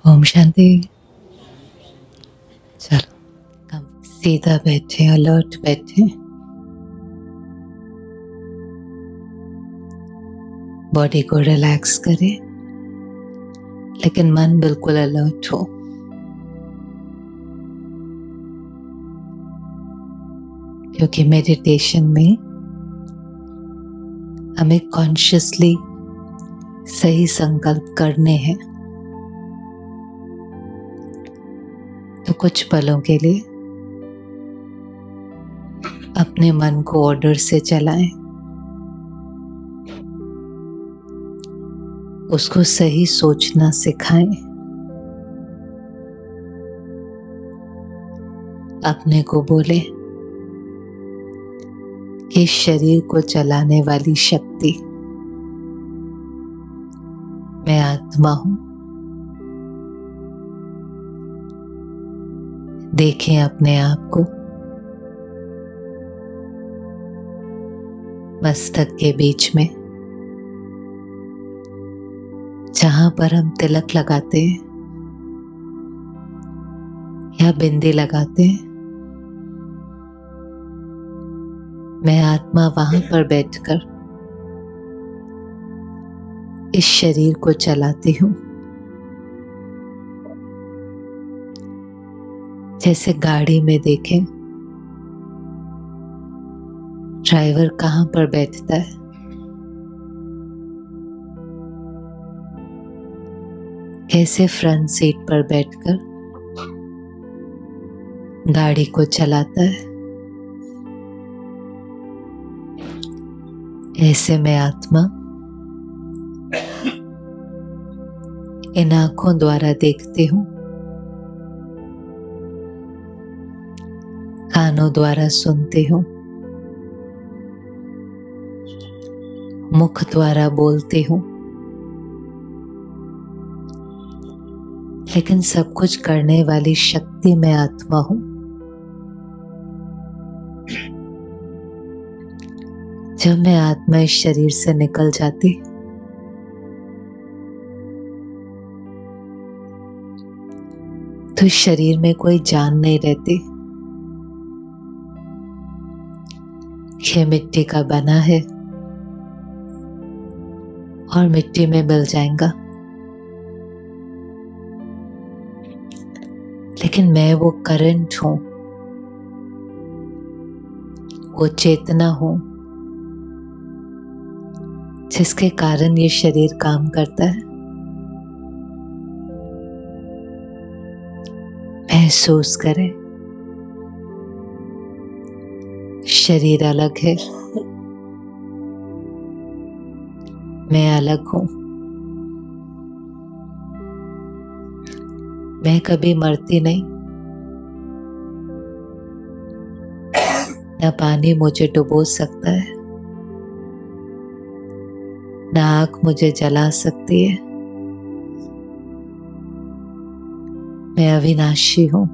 ओम शांति। चलो हम सीधा बैठे, अलर्ट बैठे, बॉडी को रिलैक्स करें, लेकिन मन बिल्कुल अलर्ट हो। क्योंकि मेडिटेशन में हमें कॉन्शियसली सही संकल्प करने हैं। तो कुछ पलों के लिए अपने मन को ऑर्डर से चलाएं, उसको सही सोचना सिखाएं, अपने को बोले कि शरीर को चलाने वाली शक्ति मैं आत्मा हूं। देखें अपने आप को मस्तक के बीच में, जहां पर हम तिलक लगाते हैं या बिंदी लगाते हैं। मैं आत्मा वहां पर बैठकर इस शरीर को चलाती हूं। जैसे गाड़ी में देखें, ड्राइवर कहां पर बैठता है? कैसे फ्रंट सीट पर बैठकर गाड़ी को चलाता है। ऐसे में आत्मा इन आंखों द्वारा देखती हूं, कानों द्वारा सुनती हूं, मुख द्वारा बोलती हूं, लेकिन सब कुछ करने वाली शक्ति मैं आत्मा हूं। जब मैं आत्मा इस शरीर से निकल जाती, तो इस शरीर में कोई जान नहीं रहती। ये मिट्टी का बना है और मिट्टी में मिल जाएगा, लेकिन मैं वो करंट हूं, वो चेतना हूं, जिसके कारण ये शरीर काम करता है। महसूस करें, शरीर अलग है, मैं अलग हूं। मैं कभी मरती नहीं, न पानी मुझे डुबो सकता है, न आग मुझे जला सकती है। मैं अविनाशी हूं,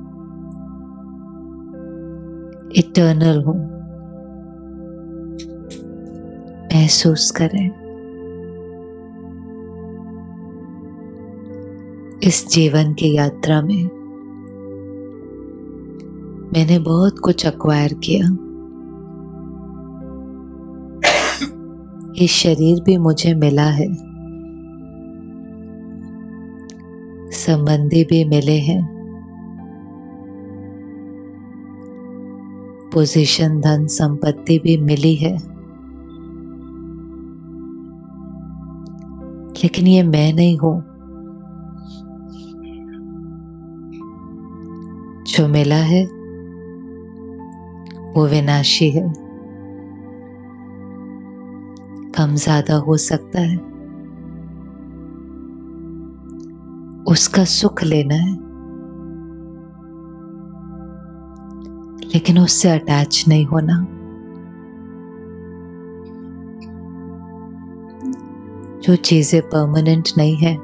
इटर्नल हूं। महसूस करें, इस जीवन की यात्रा में मैंने बहुत कुछ एक्वायर किया। ये शरीर भी मुझे मिला है, संबंधी भी मिले हैं, पोजीशन, धन संपत्ति भी मिली है, लेकिन ये मैं नहीं हूं। जो मिला है वो विनाशी है, कम ज्यादा हो सकता है। उसका सुख लेना है, लेकिन उससे अटैच नहीं होना। जो चीजें परमानेंट नहीं है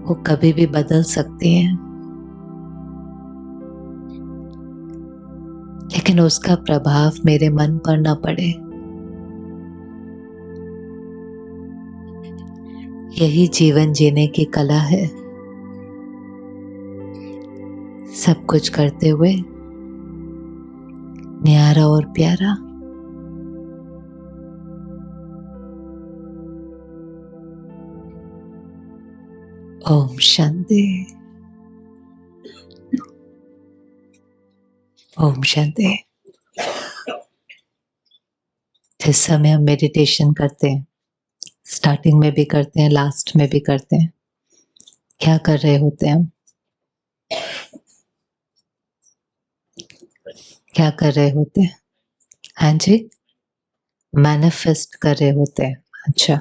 वो कभी भी बदल सकती हैं, लेकिन उसका प्रभाव मेरे मन पर न पड़े। यही जीवन जीने की कला है, सब कुछ करते हुए न्यारा और प्यारा। ओम शांति। ओम शांति। जिस समय हम मेडिटेशन करते हैं, स्टार्टिंग में भी करते हैं, लास्ट में भी करते हैं, क्या कर रहे होते हैं हम? क्या कर रहे होते हैं? हाँ जी, मैनिफेस्ट कर रहे होते हैं। अच्छा,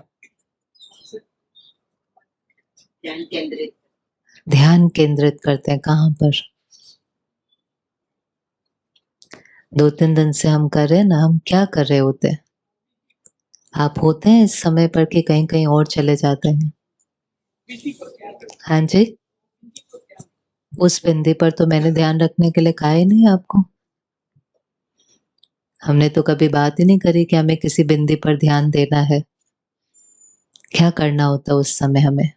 ध्यान केंद्रित करते हैं। कहाँ पर? 2-3 दिन से हम कर रहे हैं ना। हम क्या कर रहे होते हैं? आप होते हैं इस समय पर कि कहीं कहीं और चले जाते हैं? हाँ जी, उस बिंदी पर तो मैंने ध्यान रखने के लिए कहा ही नहीं आपको। हमने तो कभी बात ही नहीं करी कि हमें किसी बिंदी पर ध्यान देना है। क्या करना होता है उस समय हमें?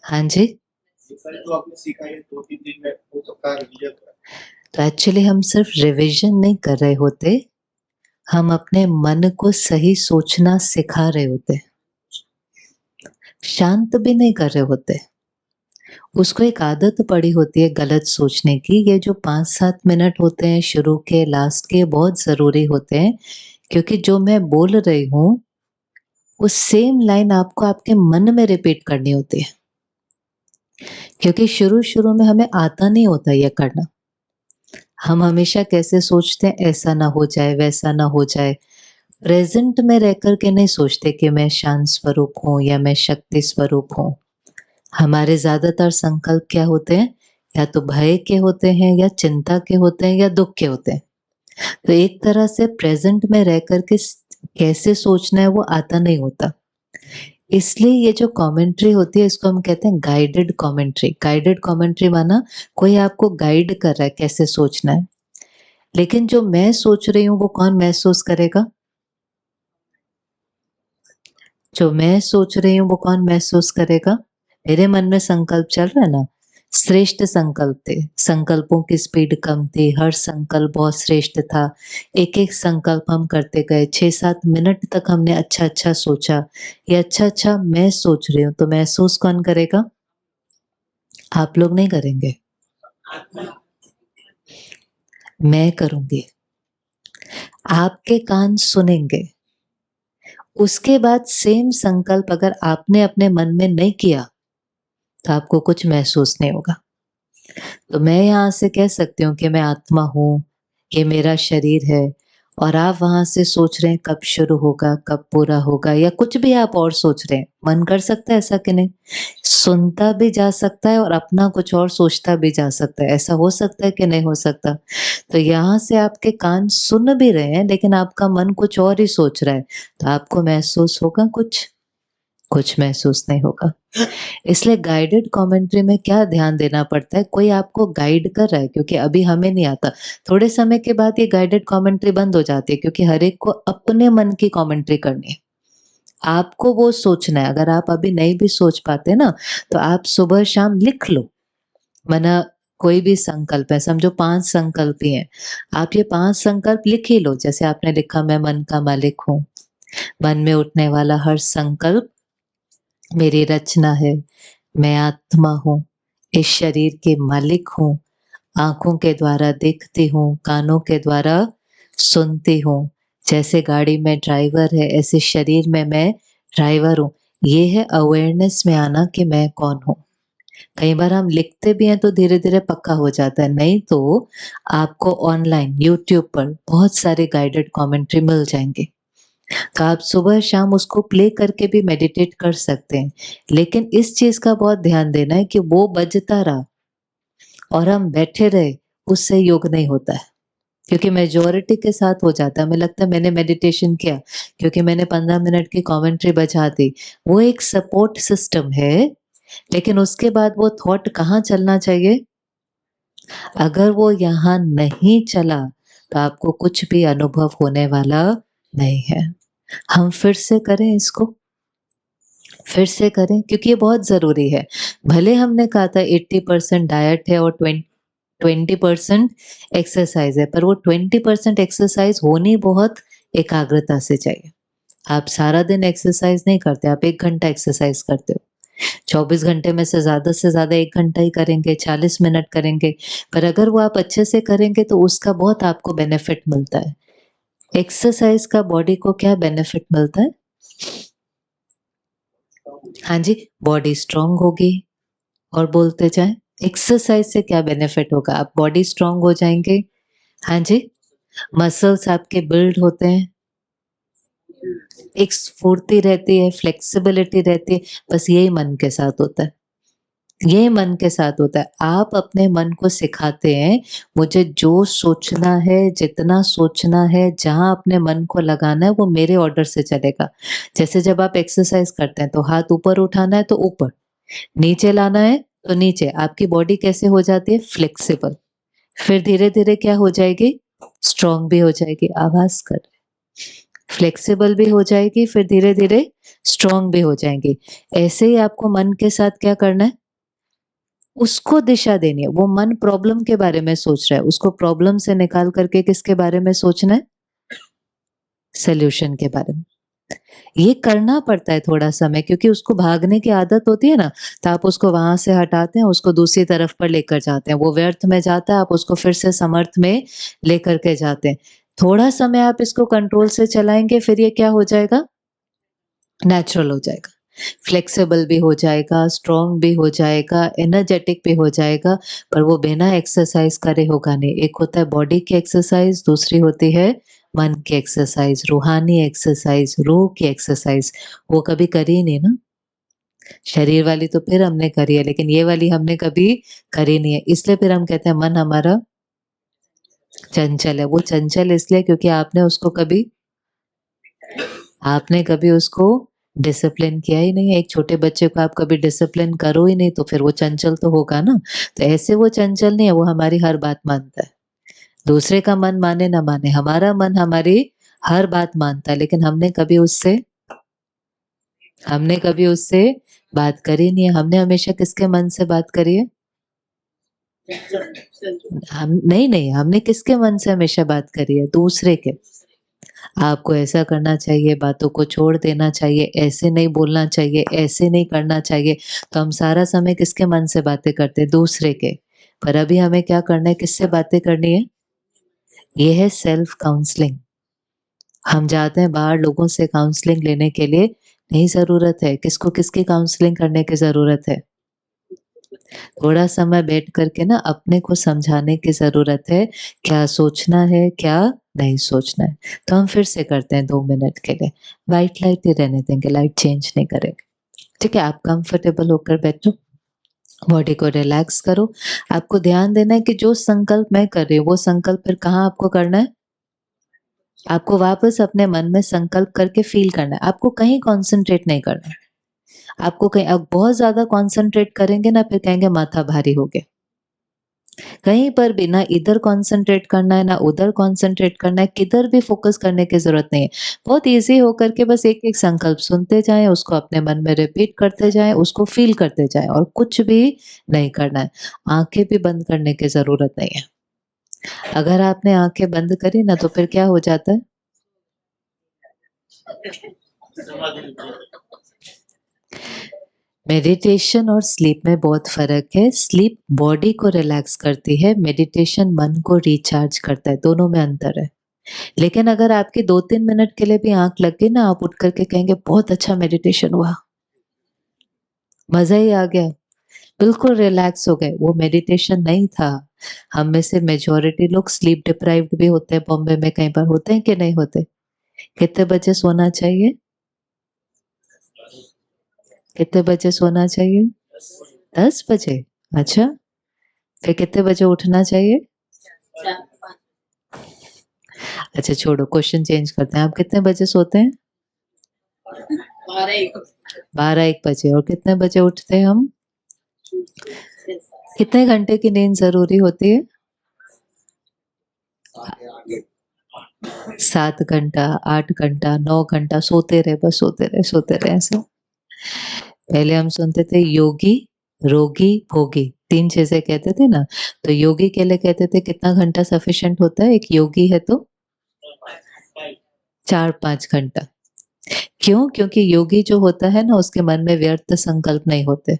हाँ जी, जो आपने सीखा है 2-3 दिन में वो सबका रिवीजन। तो एक्चुअली हम सिर्फ रिवीजन नहीं कर रहे होते, हम अपने मन को सही सोचना सिखा रहे होते, शांत भी नहीं कर रहे होते। उसको एक आदत पड़ी होती है गलत सोचने की। ये जो 5-7 मिनट होते हैं शुरू के, लास्ट के, बहुत ज़रूरी होते हैं, क्योंकि जो मैं बोल रही हूँ, वो सेम लाइन आपको आपके मन में रिपीट करनी होती है। क्योंकि शुरू-शुरू में हमें आता नहीं होता ये करना। हम हमेशा कैसे सोचते हैं, ऐसा ना हो जाए, वैसा ना हो जाए। प्रेज़ेंट में रह कर के नहीं सोचते कि मैं शांत स्वरूप हूँ या मैं शक्ति स्वरूप हूँ। हमारे ज़्यादातर संकल्प क्या होते हैं? या तो भय के होते हैं, या चिंता के होते हैं, या दुःख के होते हैं। तो एक तरह से प्रेज़ेंट में रह कर के कैसे सोचना है वो आता नहीं होता। इसलिए ये जो कमेंट्री होती है इसको हम कहते हैं गाइडेड कमेंट्री। गाइडेड कमेंट्री माना कोई आपको गाइड कर रहा है कैसे सोचना है। लेकिन जो मैं सोच रही हूँ वो कौन महसूस करेगा? जो मैं सोच रही हूँ वो कौन महसूस करेगा? मेरे मन में संकल्प चल रहा है ना, श्रेष्ठ संकल्प थे, संकल्पों की स्पीड कम थी, हर संकल्प बहुत श्रेष्ठ था। एक-एक संकल्प हम करते गए, 6-7 मिनट तक हमने अच्छा-अच्छा सोचा। ये अच्छा-अच्छा मैं सोच रही हूँ, तो महसूस कौन करेगा? आप लोग नहीं करेंगे, मैं करूँगी। आपके कान सुनेंगे। उसके बाद सेम संकल्प अगर आपने अपने मन में नहीं किया, तो आपको कुछ महसूस नहीं होगा। तो मैं यहाँ से कह सकती हूँ कि मैं आत्मा हूँ, ये मेरा शरीर है, और आप वहाँ से सोच रहे हैं कब शुरू होगा, कब पूरा होगा, या कुछ भी आप और सोच रहे हैं। मन कर सकता है ऐसा कि नहीं? सुनता भी जा सकता है और अपना कुछ और सोचता भी जा सकता है। ऐसा हो सकता है कि नहीं हो सकता? तो यहाँ से आपके कान सुन भी रहे हैं, लेकिन आपका मन कुछ और ही सोच रहा है, तो आपको महसूस होगा कुछ? कुछ महसूस नहीं होगा। इसलिए गाइडेड कमेंट्री में क्या ध्यान देना पड़ता है, कोई आपको गाइड कर रहा है, क्योंकि अभी हमें नहीं आता। थोड़े समय के बाद ये गाइडेड कमेंट्री बंद हो जाती है, क्योंकि हर एक को अपने मन की कमेंट्री करनी है। आपको वो सोचना है। अगर आप अभी नहीं भी सोच पाते ना, तो आप सुबह-शाम लिख लो। माना कोई भी संकल्प है, समझो 5 संकल्प ही हैं। आप ये 5 संकल्प लिख ही लो। जैसे आपने लिखा, मैं मन का मालिक हूँ। मन में उठने वाला हर संकल्प मेरी रचना है। मैं आत्मा हूँ, इस शरीर की मालिक हूँ, आँखों के द्वारा देखती हूँ, कानों के द्वारा सुनती हूँ। जैसे गाड़ी में ड्राइवर है, ऐसे शरीर में मैं ड्राइवर हूँ। ये है अवेयरनेस में आना कि मैं कौन हूँ। कई बार हम लिखते भी हैं तो धीरे-धीरे पक्का हो जाता है, नहीं तो आपको ऑनलाइन यूट्यूब पर बहुत सारे गाइडेड कमेंट्री मिल जाएँगे। तो आप सुबह-शाम उसको प्ले करके भी मेडिटेट कर सकते हैं। लेकिन इस चीज़ का बहुत ध्यान देना है कि वो बजता रहा और हम बैठे रहे, उससे योग नहीं होता है। क्योंकि मेजॉरिटी के साथ हो जाता है। हमें लगता है मैंने मेडिटेशन किया, क्योंकि मैंने 15 मिनट की कमेंट्री बजा दी। वो एक सपोर्ट सिस्टम है, लेकिन उसके बाद वो थॉट कहाँ चलना चाहिए? अगर वो यहाँ नहीं चला, तो आपको कुछ भी अनुभव होने वाला नहीं है। हम फिर से करें इसको। फिर से करें क्योंकि ये बहुत ज़रूरी है। भले हमने कहा था 80% डाइट है और 20% एक्सरसाइज़ है, पर वो 20% एक्सरसाइज़ होनी बहुत एकाग्रता से चाहिए। आप सारा दिन एक्सरसाइज़ नहीं करते, आप 1 घंटा एक्सरसाइज़ करते हो। 24 घंटे में से ज़्यादा 1 घंटा ही करेंगे, 40 मिनट करेंगे, पर अगर वो आप अच्छे से करेंगे तो उसका बहुत आपको बेनिफिट मिलता है। एक्सरसाइज़ का बॉडी को क्या बेनिफिट मिलता है? हाँ जी, बॉडी स्ट्रॉन्ग होगी और बोलते जाएँ, एक्सरसाइज़ से क्या बेनिफिट होगा? आप बॉडी स्ट्रॉन्ग हो जाएँगे। हाँ जी, मसल्स आपके बिल्ड होते हैं, एक स्फूर्ति रहती है, फ्लेक्सिबिलिटी रहती है, बस यही मन के साथ होता है। ये मन के साथ होता है। आप अपने मन को सिखाते हैं, मुझे जो सोचना है, जितना सोचना है, जहाँ अपने मन को लगाना है, वो मेरे ऑर्डर से चलेगा। जैसे जब आप एक्सरसाइज़ करते हैं, तो हाथ ऊपर उठाना है, तो ऊपर, नीचे लाना है, तो नीचे। आपकी बॉडी कैसे हो जाती है? फ्लेक्सिबल। फिर धीरे-धीरे क्या हो जाएगी? स्ट्रॉन्ग भी हो जाएगी। आवाज़ कर फ्लेक्सिबल भी हो जाएगी, फिर धीरे-धीरे स्ट्रॉन्ग भी हो जाएँगी। ऐसे ही आपको मन के साथ क्या करना है? उसको दिशा देनी है। वो मन प्रॉब्लम के बारे में सोच रहा है, उसको प्रॉब्लम से निकाल करके किसके बारे में सोचना है? सॉल्यूशन के बारे में। ये करना पड़ता है थोड़ा समय क्योंकि उसको भागने की आदत होती है ना, तो आप उसको वहाँ से हटाते हैं, उसको दूसरी तरफ पर लेकर जाते हैं। वो व्यर्थ में जाता है, आप उसको फिर से समर्थ में लेकर के जाते हैं। थोड़ा समय आप इसको कंट्रोल से चलाएँगे, फिर ये क्या हो जाएगा? नेचुरल हो जाएगा। फ्लेक्सिबल भी हो जाएगा, स्ट्रॉन्ग भी हो जाएगा, एनर्जेटिक भी हो जाएगा, पर वो बिना एक्सरसाइज़ करे होगा नहीं। एक होता है बॉडी की एक्सरसाइज़, दूसरी होती है मन की एक्सरसाइज़, रूहानी एक्सरसाइज़, रूह की एक्सरसाइज़। वो कभी करी ही नहीं ना। शरीर वाली तो फिर हमने करी है, लेकिन ये वाली हमने कभी करी नहीं है। इसलिए फिर हम कहते हैं मन हमारा चंचल है। वो चंचल इसलिए क्योंकि आपने कभी उसको डिसिप्लिन किया ही नहीं है। एक छोटे बच्चे को आप कभी डिसिप्लिन करो ही नहीं, तो फिर वो चंचल तो होगा ना। तो ऐसे वो चंचल नहीं है, वो हमारी हर बात मानता है। दूसरे का मन माने ना माने, हमारा मन हमारी हर बात मानता है, लेकिन हमने कभी उससे बात करी नहीं है। हमने हमेशा किसके मन से बात करी है? नहीं, हमने किसके मन से हमेशा बात करी है? दूसरे के। आपको ऐसा करना चाहिए, बातों को छोड़ देना चाहिए, ऐसे नहीं बोलना चाहिए, ऐसे नहीं करना चाहिए। तो हम सारा समय किसके मन से बातें करते हैं? दूसरे के। पर अभी हमें क्या करना है, किससे बातें करनी है? ये है सेल्फ काउंसलिंग। हम जाते हैं बाहर लोगों से काउंसलिंग लेने के लिए, नहीं ज़रूरत है। किसको किसकी काउंसलिंग करने की ज़रूरत है? थोड़ा समय बैठ कर के ना अपने को समझाने की ज़रूरत है, क्या सोचना है, क्या नहीं सोचना है। तो हम फिर से करते हैं 2 मिनट के लिए। व्हाइट लाइट ही रहने देंगे, लाइट चेंज नहीं करेंगे। ठीक है, आप कंफर्टेबल होकर बैठो, बॉडी को रिलैक्स करो। आपको ध्यान देना है कि जो संकल्प मैं कर रही हूँ, वो संकल्प फिर कहाँ आपको करना है? आपको वापस अपने मन में संकल्प करके फ़ील करना है। आपको कहीं कॉन्सन्ट्रेट नहीं करना है। आपको कहीं अब बहुत ज़्यादा कॉन्सन्ट्रेट करेंगे ना, फिर कहेंगे माथा भारी हो गया। कहीं पर भी ना इधर कॉन्सन्ट्रेट करना है, ना उधर कॉन्सन्ट्रेट करना है, किधर भी फ़ोकस करने की ज़रूरत नहीं है। बहुत ईज़ी होकर के बस एक-एक संकल्प सुनते जाएँ, उसको अपने मन में रिपीट करते जाएँ, उसको फ़ील करते जाएँ और कुछ भी नहीं करना है। आँखें भी बंद करने की ज़रूरत नहीं है। अगर आपने आँखें बंद करी ना, तो फिर क्या हो जाता है? मेडिटेशन और स्लीप में बहुत फ़र्क है। स्लीप बॉडी को रिलैक्स करती है, मेडिटेशन मन को रिचार्ज करता है, दोनों में अंतर है। लेकिन अगर आपकी 2-3 मिनट के लिए भी आँख लग गई ना, आप उठ कर के कहेंगे बहुत अच्छा मेडिटेशन हुआ, मज़ा ही आ गया, बिल्कुल रिलैक्स हो गए, वो मेडिटेशन नहीं था। हम में से मेजॉरिटी लोग स्लीप डिप्राइव्ड भी होते हैं, बॉम्बे में कई बार होते हैं कि नहीं होते? कितने बजे सोना चाहिए? कितने बजे सोना चाहिए? 10 बजे? अच्छा, फिर कितने बजे उठना चाहिए? अच्छा छोड़ो, क्वेश्चन चेंज करते हैं। आप कितने बजे सोते हैं? 12-1 बजे। और कितने बजे उठते हैं हम? कितने घंटे की नींद ज़रूरी होती है? 7 घंटा, 8 घंटा, 9 घंटा सोते रहे, बस सोते रहे ऐसा। पहले हम सुनते थे योगी, रोगी, भोगी, 3 चीज़ें कहते थे ना, तो योगी के लिए कहते थे कितना घंटा सफिशिएंट होता है? एक योगी है तो 4-5 घंटा। क्यों? क्योंकि योगी जो होता है ना उसके मन में व्यर्थ संकल्प नहीं होते,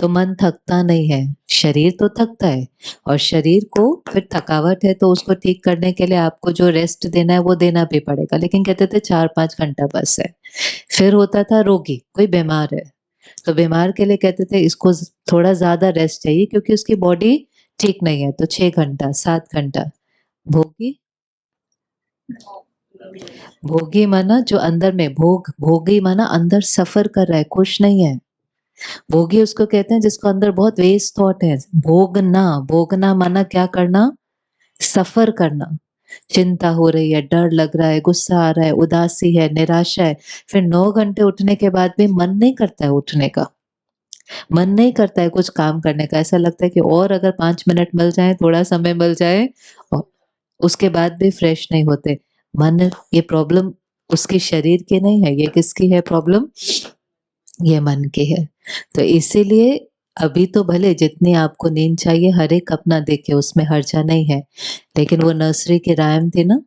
तो मन थकता नहीं है। शरीर तो थकता है और शरीर को फिर थकावट है तो उसको ठीक करने के लिए आपको जो रेस्ट देना है वो देना भी पड़ेगा, लेकिन कहते थे 4-5 घंटा बस है। फिर होता था रोगी, कोई बीमार है, तो बीमार के लिए कहते थे इसको थोड़ा ज़्यादा रेस्ट चाहिए क्योंकि उसकी बॉडी ठीक नहीं है, तो 6 घंटा, 7 घंटा। भोगी, भोगी माना जो अंदर में भोगी माना अंदर सफ़र कर रहा है, खुश नहीं है। भोगी उसको कहते हैं जिसको अंदर बहुत वेस्ट थॉट है। भोगना, भोगना माना क्या करना? सफ़र करना। चिंता हो रही है, डर लग रहा है, गुस्सा आ रहा है, उदासी है, निराशा है, फिर 9 घंटे उठने के बाद भी मन नहीं करता है उठने का। मन नहीं करता है कुछ काम करने का, ऐसा लगता है कि और अगर 5 मिनट मिल जाएँ, थोड़ा समय मिल जाए औ उसके बाद भी फ्रेश नहीं होते। मन ये प्रॉब्लम उसके शरीर की नहीं है, ये किसकी है प्रॉब्लम? ये मन की है। तो इसीलिए अभी तो भले जितनी आपको नींद चाहिए हर एक अपना देखिए उसमें हर्जा नहीं है। लेकिन वो नर्सरी की राइम थी ना,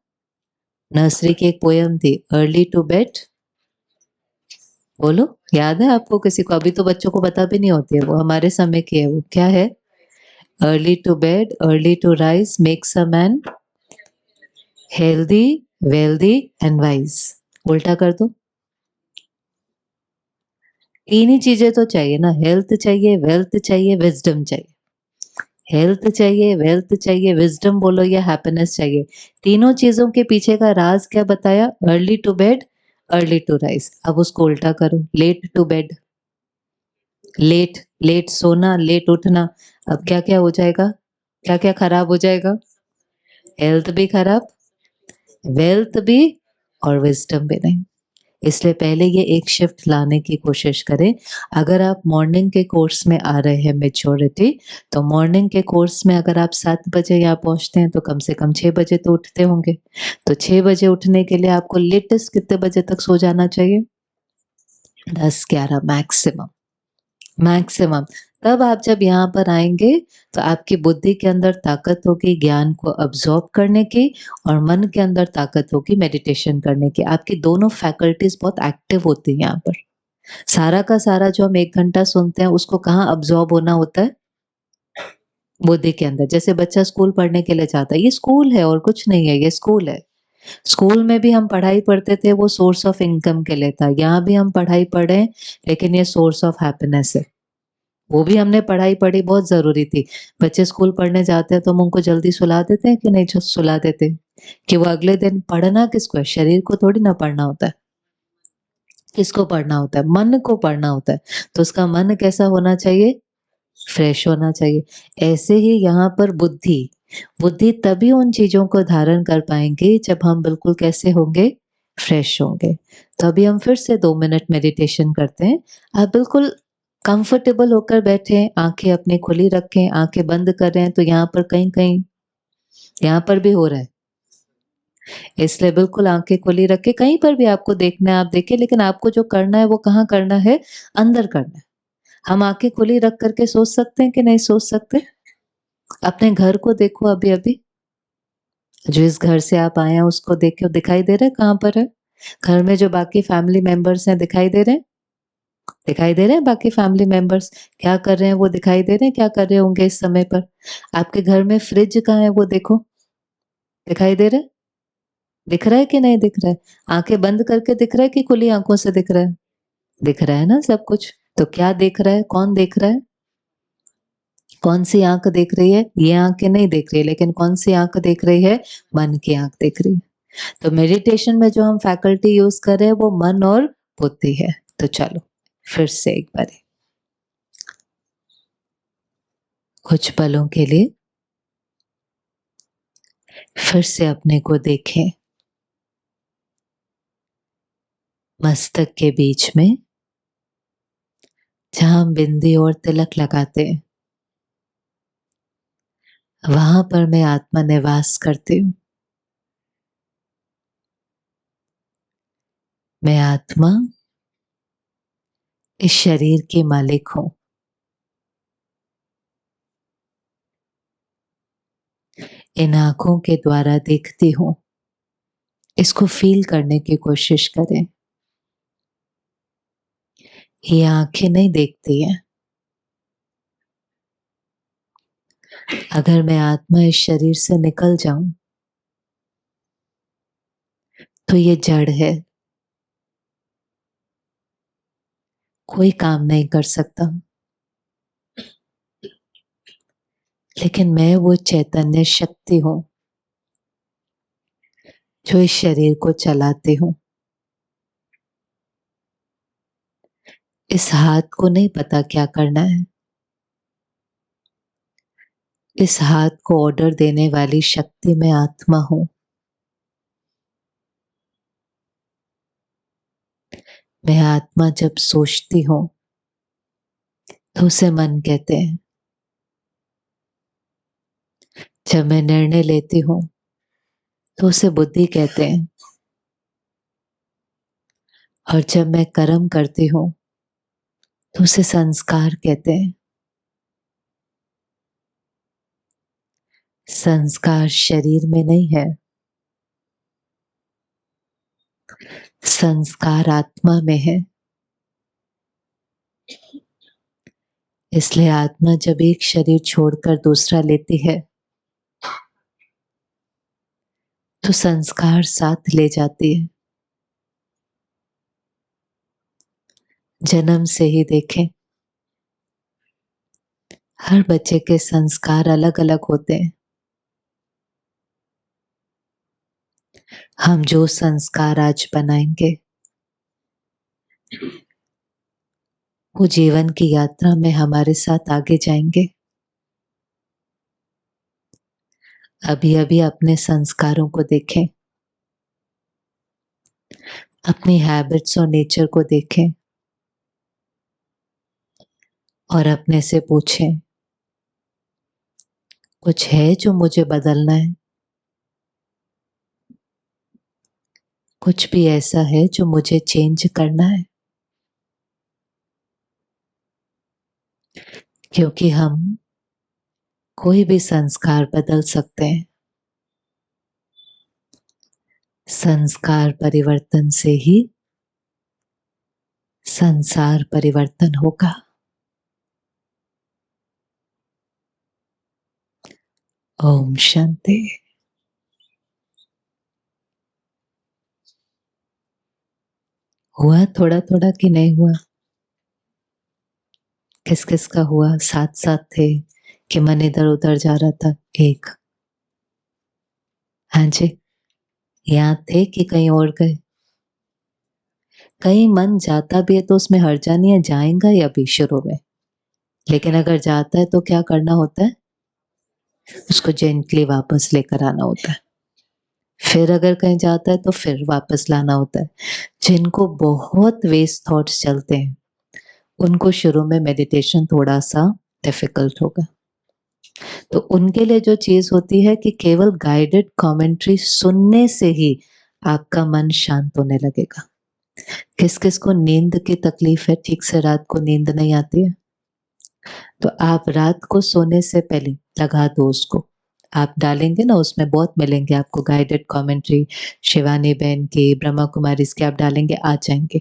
नर्सरी की एक पोएम थी, अर्ली टू बेड बोलो, याद है आपको किसी को? अभी तो बच्चों को पता भी नहीं होती है, वो हमारे समय की है वो। क्या है? Early to bed, early to rise makes a man healthy, wealthy and wise. उल्टा कर दो। 3 ही चीज़ें तो चाहिए ना, हेल्थ चाहिए, वेल्थ चाहिए, विज़डम चाहिए। हेल्थ चाहिए, वेल्थ चाहिए, विज़डम बोलो या हैप्पीनेस चाहिए। तीनों चीज़ों के पीछे का राज़ क्या बताया? Early to bed, early to rise. अब उसको उल्टा करो, late to bed, late late सोना, लेट उठना। अब क्या-क्या हो जाएगा? क्या-क्या खराब हो जाएगा? हेल्थ भी खराब, वेल्थ भी और विज़डम भी नहीं। इसलिए पहले ये एक शिफ्ट लाने की कोशिश करें। अगर आप मॉर्निंग के कोर्स में आ रहे हैं मैच्योरिटी, तो मॉर्निंग के कोर्स में अगर आप 7 बजे यहाँ पहुँचते हैं, तो कम से कम 6 बजे तो उठते होंगे। तो 6 बजे उठने के लिए आपको लेटेस्ट कितने बजे तक सो जाना चाहिए? 10-11 मैक्सिमम, मैक्सिमम। तब आप जब यहाँ पर आएँगे, तो आपकी बुद्धि के अंदर ताकत होगी ज्ञान को अब्ज़ॉर्ब करने की और मन के अंदर ताकत होगी मेडिटेशन करने की। आपकी दोनों फैकल्टीज़ बहुत एक्टिव होती हैं यहाँ पर। सारा का सारा जो हम 1 घंटा सुनते हैं, उसको कहाँ अब्ज़ॉर्ब होना होता है? बुद्धि के अंदर। जैसे बच्चा स्कूल पढ़ने के लिए जाता है, ये स्कूल है और कुछ नहीं है, ये स्कूल है। स्कूल में भी हम पढ़ाई पढ़ते थे, वो सोर्स ऑफ इनकम के लिए था। यहाँ भी हम पढ़ाई पढ़ रहे हैं, लेकिन ये सोर्स ऑफ हैप्पीनेस है। वो भी हमने पढ़ाई पढ़ी, बहुत ज़रूरी थी। बच्चे स्कूल पढ़ने जाते हैं तो हम उनको जल्दी सुला देते हैं कि नहीं सुला देते? कि वो अगले दिन पढ़ना किसको है? शरीर को थोड़ी ना पढ़ना होता है। किसको पढ़ना होता है? मन को पढ़ना होता है। तो उसका मन कैसा होना चाहिए? फ्रेश होना चाहिए। ऐसे ही यहाँ पर बुद्धि, बुद्धि तभी उन चीज़ों को धारण कर पाएँगे जब हम बिल्कुल कैसे होंगे? फ्रेश होंगे। तो अभी हम फिर से 2 मिनट मेडिटेशन करते हैं। आप बिल्कुल कंफर्टेबल होकर बैठें, आँखें अपनी खुली रखें, आँखें बंद कर रहे हैं तो यहाँ पर कहीं-कहीं यहाँ पर भी हो रहा है। इसलिए बिल्कुल आँखें खुली रखें, कहीं पर भी आपको देखना है आप देखिए, लेकिन आपको जो करना है वो कहाँ करना है? अंदर करना है। हम आँखें खुली रख कर के सोच सकते हैं कि नहीं सोच सकते? अपने घर को देखो अभी-अभी, जिस घर से आप आए हैं उसको देखो, दिखाई दे रहा है कहाँ पर है? घर में जो बाकी फैमिली मेंबर्स हैं दिखाई दे रहे हैं? दिखाई दे रहे हैं बाकी फैमिली मेंबर्स? क्या कर रहे हैं वो दिखाई दे रहे हैं? क्या कर रहे होंगे इस समय पर? आपके घर में फ्रिज कहाँ है वो देखो, दिखाई दे रहा है? दिख रहा है कि नहीं दिख रहा है? आँखें बंद करके दिख रहा है कि खुली आँखों से दिख रहा है? दिख रहा है ना सब कुछ। तो क्या देख रहा है? कौन देख रहा है? कौन-सी आँख देख रही है? ये आँखें नहीं देख रही है, लेकिन कौन-सी आँख देख रही है? मन की आँख देख रही है। तो मेडिटेशन में जो हम फैकल्टी यूज़ कर रहे हैं वो मन और बुद्धि है। तो चलो, फिर से एक बारी कुछ पलों के लिए फिर से अपने को देखें। मस्तक के बीच में जहाँ हम बिंदी और तिलक लगाते हैं, वहाँ पर मैं आत्मा निवास करती हूँ। मैं आत्मा इस शरीर की मालिक हूं। इन आंखों के द्वारा देखती हूं। इसको फील करने की कोशिश करें। ये आंखें नहीं देखती हैं। अगर मैं आत्मा इस शरीर से निकल जाऊं तो ये जड़ है, कोई काम नहीं कर सकता। लेकिन मैं वो चैतन्य शक्ति हूं जो इस शरीर को चलाती हूं। इस हाथ को नहीं पता क्या करना है। इस हाथ को ऑर्डर देने वाली शक्ति मैं आत्मा हूं। मैं आत्मा जब सोचती हूं तो उसे मन कहते हैं। जब मैं निर्णय लेती हूं तो उसे बुद्धि कहते हैं। और जब मैं कर्म करती हूं तो उसे संस्कार कहते हैं। संस्कार शरीर में नहीं है, संस्कार आत्मा में है। इसलिए आत्मा जब एक शरीर छोड़कर दूसरा लेती है तो संस्कार साथ ले जाती है। जन्म से ही देखें, हर बच्चे के संस्कार अलग अलग होते हैं। हम जो संस्कार आज बनाएंगे वो जीवन की यात्रा में हमारे साथ आगे जाएंगे। अभी अभी अपने संस्कारों को देखें, अपनी हैबिट्स और नेचर को देखें और अपने से पूछें, कुछ है जो मुझे बदलना है? कुछ भी ऐसा है जो मुझे चेंज करना है? क्योंकि हम कोई भी संस्कार बदल सकते हैं। संस्कार परिवर्तन से ही संसार परिवर्तन होगा। ओम शांति। हुआ थोड़ा थोड़ा कि नहीं हुआ? किस किस का हुआ? साथ साथ थे कि मन इधर उधर जा रहा था? एक, हाँ जी, यहाँ थे कि कहीं और गए? कहीं मन जाता भी है तो उसमें हर्जा नहीं है, जाएगा या भी शुरू में। लेकिन अगर जाता है तो क्या करना होता है? उसको जेंटली वापस लेकर आना होता है। फिर अगर कहीं जाता है तो फिर वापस लाना होता है। जिनको बहुत वेस्ट थॉट्स चलते हैं उनको शुरू में मेडिटेशन थोड़ा सा डिफिकल्ट होगा। तो उनके लिए जो चीज होती है कि केवल गाइडेड कमेंट्री सुनने से ही आपका मन शांत होने लगेगा। किस किस को नींद की तकलीफ है, ठीक से रात को नींद नहीं आती है, तो आप रात को सोने से पहले लगा दो उसको। आप डालेंगे ना, उसमें बहुत मिलेंगे आपको गाइडेड कमेंट्री, शिवानी बहन की, ब्रह्मा कुमारी के, आप डालेंगे आ जाएंगे।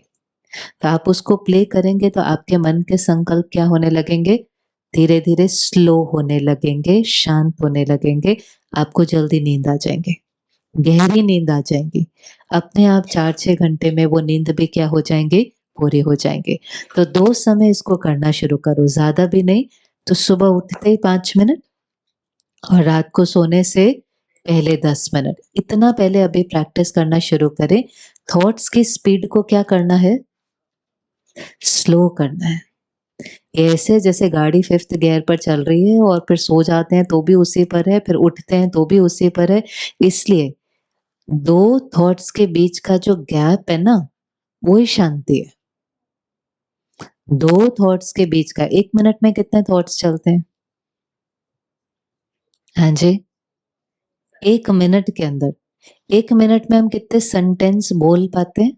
तो आप उसको प्ले करेंगे तो आपके मन के संकल्प क्या होने लगेंगे? धीरे धीरे स्लो होने लगेंगे, शांत होने लगेंगे। आपको जल्दी नींद आ जाएंगे, गहरी नींद आ जाएंगी। अपने आप 4-6 घंटे में वो नींद भी क्या हो जाएंगे? पूरी हो जाएंगे। तो 2 समय इसको करना शुरू करो, ज्यादा भी नहीं। तो सुबह उठते ही 5 मिनट और रात को सोने से पहले 10 मिनट। इतना पहले अभी प्रैक्टिस करना शुरू करें। थॉट्स की स्पीड को क्या करना है? स्लो करना है। ये ऐसे जैसे गाड़ी 5th गियर पर चल रही है और फिर सो जाते हैं तो भी उसी पर है, फिर उठते हैं तो भी उसी पर है। इसलिए 2 थॉट्स के बीच का जो गैप है ना, वो ही शांति है। 2 थॉट्स के बीच का 1 मिनट में कितने थॉट्स चलते हैं? हाँ जी, 1 मिनट के अंदर, 1 मिनट में हम कितने सेंटेंस बोल पाते हैं?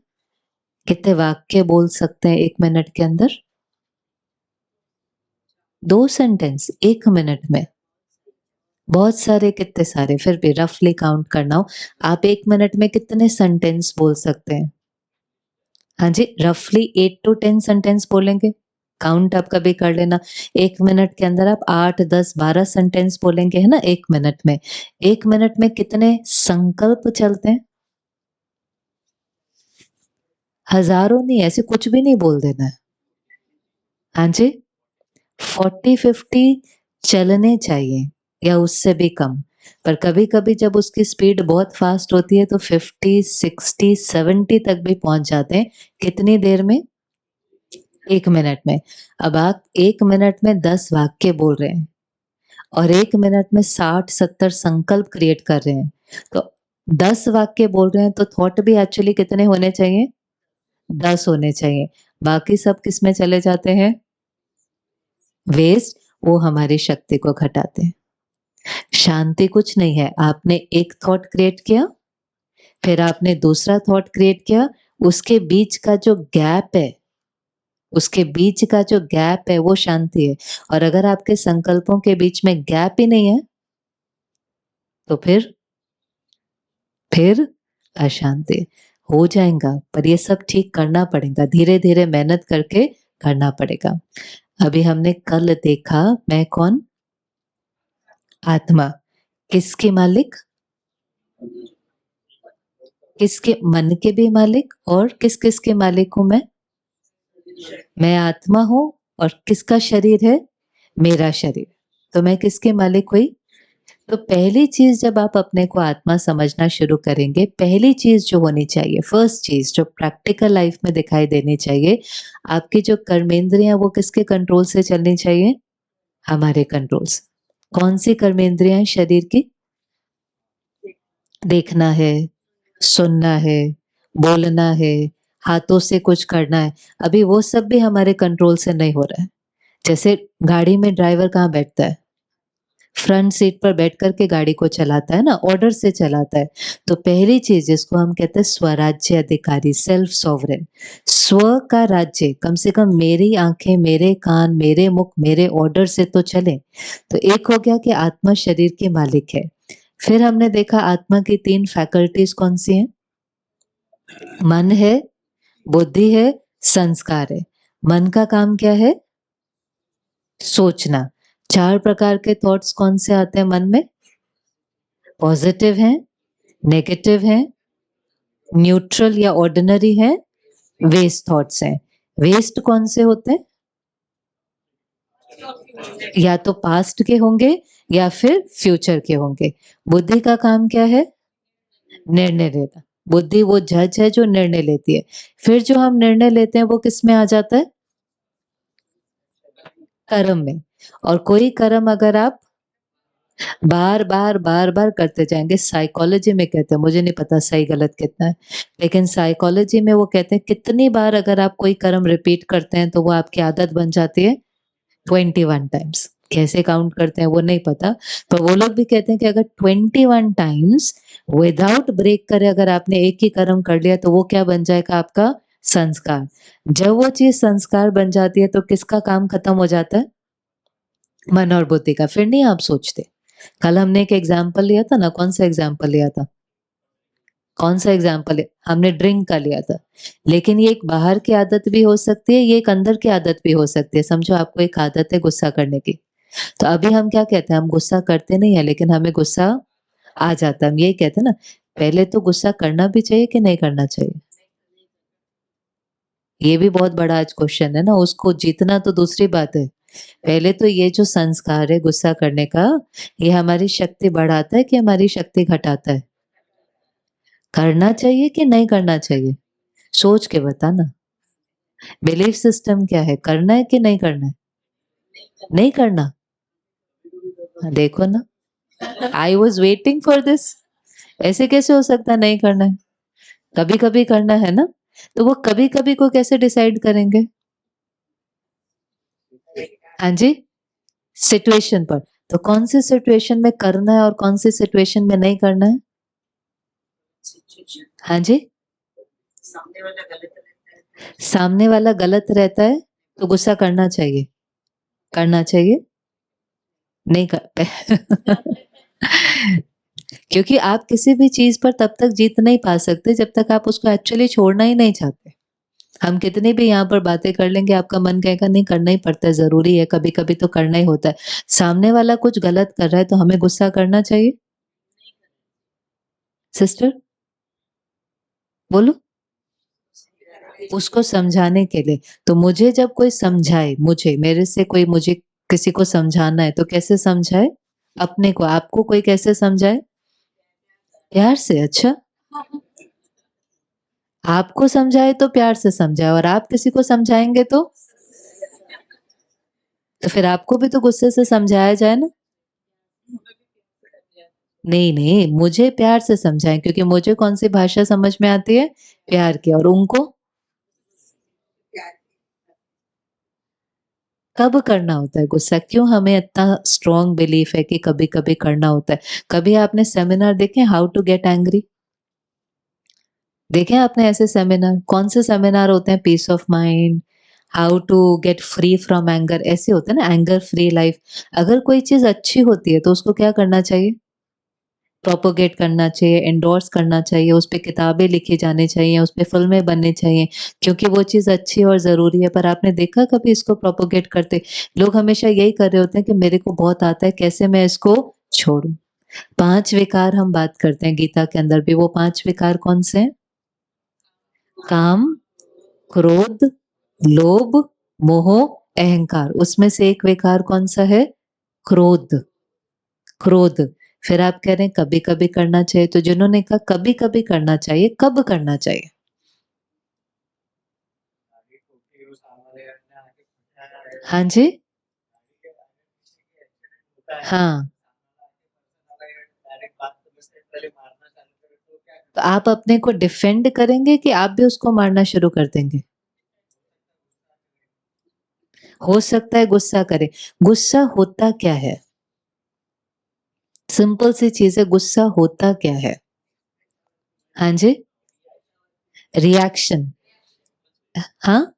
कितने वाक्य बोल सकते हैं 1 मिनट के अंदर? 2 सेंटेंस 1 मिनट में, बहुत सारे, कितने सारे, फिर भी रफली काउंट करना हो, आप 1 मिनट में कितने सेंटेंस बोल सकते हैं? हाँ जी, रफली 8 टू 10 सेंटेंस बोलेंगे। काउंट आप कभी कर लेना, 1 मिनट के अंदर आप 8, 10, 12 सेंटेंस बोलेंगे, है ना, 1 मिनट में। 1 मिनट में कितने संकल्प चलते हैं? हज़ारों नहीं, ऐसे कुछ भी नहीं बोल देना है। हाँ जी, 40-50 चलने चाहिए या उससे भी कम, पर कभी-कभी जब उसकी स्पीड बहुत फास्ट होती है तो 50, 60, 70 तक भी पहुंच जाते हैं। कितनी देर में? 1 मिनट में। अब आप 1 मिनट में 10 वाक्य बोल रहे हैं और 1 मिनट में 60-70 संकल्प क्रिएट कर रहे हैं, तो 10 वाक्य बोल रहे हैं तो थॉट भी एक्चुअली कितने होने चाहिए? 10 होने चाहिए। बाकी सब किसमें चले जाते हैं? वेस्ट, वो हमारी शक्ति को घटाते हैं। शांति कुछ नहीं है, आपने एक थॉट क्रिएट किया, फिर आपने दूसरा थॉट क्रिएट किया, उसके बीच का जो गैप है, उसके बीच का जो गैप है वो शांति है। और अगर आपके संकल्पों के बीच में गैप ही नहीं है तो फिर अशांति हो जाएगा। पर ये सब ठीक करना पड़ेगा, धीरे धीरे मेहनत करके करना पड़ेगा। अभी हमने कल देखा, मैं कौन? आत्मा। किसकी मालिक? किसके? मन के भी मालिक। और किस किस के मालिक हूं मैं आत्मा हूं। और किसका शरीर है? मेरा शरीर। तो मैं किसके मालिक हुई? तो पहली चीज, जब आप अपने को आत्मा समझना शुरू करेंगे, पहली चीज जो होनी चाहिए, फर्स्ट चीज जो प्रैक्टिकल लाइफ में दिखाई देनी चाहिए, आपकी जो कर्मेंद्रियां वो किसके कंट्रोल से चलनी चाहिए? हमारे कंट्रोल से। कौन सी कर्मेंद्रियां शरीर की? देखना है, सुनना है, बोलना है, हाथों से कुछ करना है। अभी वो सब भी हमारे कंट्रोल से नहीं हो रहा है। जैसे गाड़ी में ड्राइवर कहाँ बैठता है? फ्रंट सीट पर बैठ कर के गाड़ी को चलाता है ना, ऑर्डर से चलाता है। तो पहली चीज जिसको हम कहते हैं स्वराज्य अधिकारी, सेल्फ सॉवरेन, स्व का राज्य, कम से कम मेरी आंखें, मेरे कान, मेरे मुख, मेरे ऑर्डर से तो चले। तो एक हो गया कि आत्मा शरीर की मालिक है। फिर हमने देखा आत्मा की 3 फैकल्टीज कौन सी हैं? मन है, बुद्धि है, संस्कार है। मन का काम क्या है? सोचना। 4 प्रकार के थॉट्स कौन से आते हैं मन में? पॉजिटिव हैं, नेगेटिव हैं, न्यूट्रल या ऑर्डिनरी हैं, वेस्ट थॉट्स हैं। वेस्ट कौन से होते हैं? या तो पास्ट के होंगे या फिर फ्यूचर के होंगे। बुद्धि का काम क्या है? निर्णय लेना। बुद्धि वो जज है जो निर्णय लेती है। फिर जो हम निर्णय लेते हैं वो किस में आ जाता है? कर्म में। और कोई कर्म अगर आप बार बार बार बार करते जाएंगे, साइकोलॉजी में कहते हैं, मुझे नहीं पता सही गलत कितना है, लेकिन साइकोलॉजी में वो कहते हैं कितनी बार अगर आप कोई कर्म रिपीट करते हैं तो वो आपकी आदत बन जाती है? 21 टाइम्स। कैसे काउंट करते हैं वो नहीं पता, पर वो लोग भी कहते हैं कि अगर 21 टाइम्स विदाउट ब्रेक करे अगर आपने एक ही कर्म कर लिया तो वो क्या बन जाएगा? आपका संस्कार। जब वो चीज संस्कार बन जाती है तो किसका काम खत्म हो जाता है? मन और बुद्धि का। फिर नहीं आप सोचते। कल हमने एक एग्जाम्पल लिया था ना, कौन सा एग्जाम्पल लिया था? कौन सा एग्जाम्पल? हमने ड्रिंक का लिया था। लेकिन ये एक बाहर की आदत भी हो सकती है, ये एक अंदर की आदत भी हो सकती है। समझो आपको एक आदत है गुस्सा करने की, तो अभी हम क्या कहते हैं? हम गुस्सा करते नहीं है लेकिन हमें गुस्सा आ जाता है। हम यही कहते हैं ना, पहले तो गुस्सा करना भी चाहिए कि नहीं करना चाहिए? ये भी बहुत बड़ा आज क्वेश्चन है ना, उसको जीतना तो दूसरी बात है। पहले तो ये जो संस्कार है गुस्सा करने का, ये हमारी शक्ति बढ़ाता है कि हमारी शक्ति घटाता है? करना चाहिए कि नहीं करना चाहिए? सोच के बता ना। बिलीफ सिस्टम क्या है, करना है कि नहीं करना है? नहीं करना। हाँ, देखो ना, I was waiting for this. ऐसे कैसे हो सकता है नहीं करना है? कभी कभी करना है ना। तो वो कभी कभी को कैसे डिसाइड करेंगे? हाँ जी, सिचुएशन पर। तो कौन सी सिचुएशन में करना है और कौन सी सिचुएशन में नहीं करना है? हाँ जी, सामने वाला गलत रहता है तो गुस्सा करना चाहिए। करना चाहिए? नहीं करते। क्योंकि आप किसी भी चीज़ पर तब तक जीत नहीं पा सकते जब तक आप उसको एक्चुअली छोड़ना ही नहीं चाहते। हम कितनी भी यहाँ पर बातें कर लेंगे, आपका मन कहेगा नहीं करना ही पड़ता है, ज़रूरी है, कभी-कभी तो करना ही होता है। सामने वाला कुछ गलत कर रहा है तो हमें गुस्सा करना चाहिए? सिस्टर बोलो? उसको समझाने के लिए। तो मुझे जब कोई समझाए, मेरे से कोई मुझे किसी को समझाना है तो कैसे समझाए? अपने को, आपको कोई कैसे समझाए? प्यार से, अच्छा। आपको समझाए तो प्यार से समझाए और आप किसी को समझाएँगे तो? तो फिर आपको भी तो गुस्से से समझाया जाए ना? नहीं, नहीं, मुझे प्यार से समझाएँ क्योंकि मुझे कौन-सी भाषा समझ में आती है? प्यार की और उनको? कब करना होता है गुस्सा? क्यों हमें इतना स्ट्रॉन्ग बिलीफ है कि कभी-कभी करना होता है? कभी आपने सेमिनार देखे हाउ टू गेट एंग्री? देखे आपने ऐसे सेमिनार? कौन से सेमिनार होते हैं? Peace of mind, how to get free from anger ऐसे होते हैं ना एंगर फ्री लाइफ। अगर कोई चीज़ अच्छी होती है तो उसको क्या करना चाहिए? प्रोपेगेट करना चाहिए, एंडोर्स करना चाहिए, उस पे किताबें लिखी जानी चाहिए, उस पे फ़िल्में बननी चाहिए, क्योंकि वो चीज़ अच्छी और ज़रूरी है। पर आपने देखा कभी इसको प्रोपेगेट करते? लोग हमेशा यही कर रहे होते हैं कि मेरे को बहुत आता है, कैसे मैं इसको छोड़ूँ? 5 विकार हम बात करते हैं गीता के अंदर भी, वो 5 विकार कौन से हैं? काम, क्रोध, लोभ, मोह, अहंकार। उसमें से एक विकार कौन-सा है? क्रोध। क्रोध। फिर आप कह रहे हैं कभी-कभी करना चाहिए, तो जिन्होंने कहा कभी-कभी करना चाहिए, कब करना चाहिए? हाँ जी? हाँ। तो आप अपने को डिफेंड करेंगे कि आप भी उसको मारना शुरू कर देंगे? हो सकता है गुस्सा करें। गुस्सा होता क्या है? सिंपल सी चीज़ है, गुस्सा होता क्या है? हाँ जी? रिएक्शन। हाँ?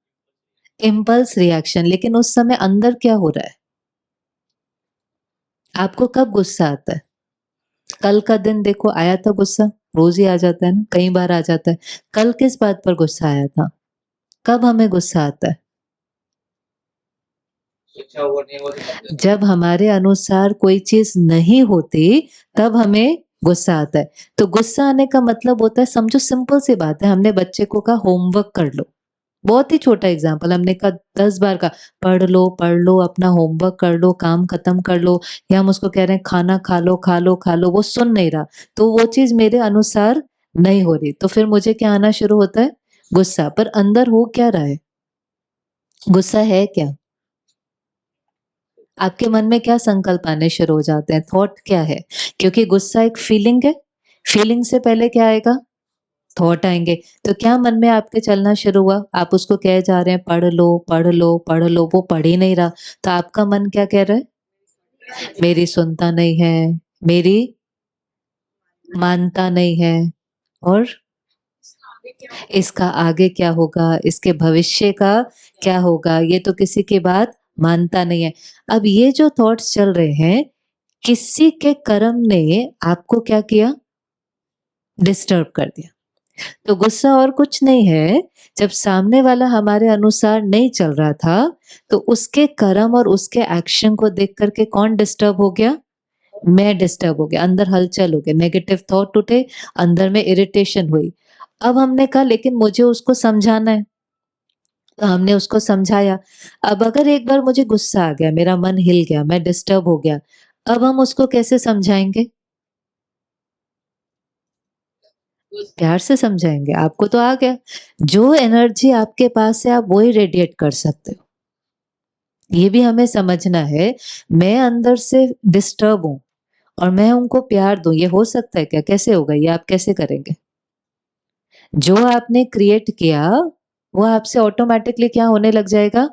इम्पल्स रिएक्शन, लेकिन उस समय अंदर क्या हो रहा है? आपको कब गुस्सा आता है? कल का दिन देखो आया था गुस्सा? रोज़ ही आ जाता है ना, कई बार आ जाता है। कल किस बात पर गुस्सा आया था? कब हमें गुस्सा आता है? जब हमारे अनुसार कोई चीज़ नहीं होती, तब हमें गुस्सा आता है। तो गुस्सा आने का मतलब होता है, समझो सिंपल सी बात है, हमने बच्चे को कहा होमवर्क कर लो। बहुत ही छोटा एग्ज़ाम्पल, हमने कहा 10 बार कहा, पढ़ लो, अपना होमवर्क कर लो, काम खत्म कर लो, या हम उसको कह रहे हैं खाना खा लो, खा लो, खा लो, वो सुन नहीं रहा। तो वो चीज़ मेरे अनुसार नहीं हो रही, तो फिर मुझे क्या आना शुरू होता है? गुस्सा। पर अंदर हो क्या रहा है? गुस्सा है क्या? आपके मन में क्या संकल्प आने शुरू हो जाते हैं? थॉट क्या है? क्योंकि गुस्सा एक फीलिंग है, फीलिंग से पहले क्या आएगा? थॉट आएँगे। तो क्या मन में आपके चलना शुरू हुआ? आप उसको कहे जा रहे हैं पढ़ लो, पढ़ लो, पढ़ लो, वो पढ़ ही नहीं रहा। तो आपका मन क्या कह रहा है? मेरी सुनता नहीं है, मेरी मानता नहीं है, और इसका आगे क्या होगा? इसके भविष्य का क्या होगा? ये तो किसी की बात मानता नहीं है। अब ये जो थॉट्स चल रहे हैं, किसी के कर्म ने आपको क्या किया? डिस्टर्ब कर दिया। तो गुस्सा और कुछ नहीं है, जब सामने वाला हमारे अनुसार नहीं चल रहा था, तो उसके कर्म और उसके एक्शन को देख कर के कौन डिस्टर्ब हो गया? मैं डिस्टर्ब हो गया, अंदर हलचल हो गई, नेगेटिव थॉट उठे, अंदर में इरिटेशन हुई। अब हमने कहा लेकिन मुझे उसको समझाना है, तो हमने उसको समझाया। अब अगर एक बार मुझे गुस्सा आ गया, मेरा मन हिल गया, मैं डिस्टर्ब हो गया, अब हम उसको कैसे समझाएँगे? प्यार से समझाएँगे, आपको तो आ गया। जो एनर्जी आपके पास है, आप वही रेडिएट कर सकते हो। ये भी हमें समझना है, मैं अंदर से डिस्टर्ब हूँ और मैं उनको प्यार दूँ, ये हो सकता है क्या? कैसे होगा? ये आप कैसे करेंगे? जो आपने क्रिएट किया, वो आपसे ऑटोमैटिकली क्या होने लग जाएगा?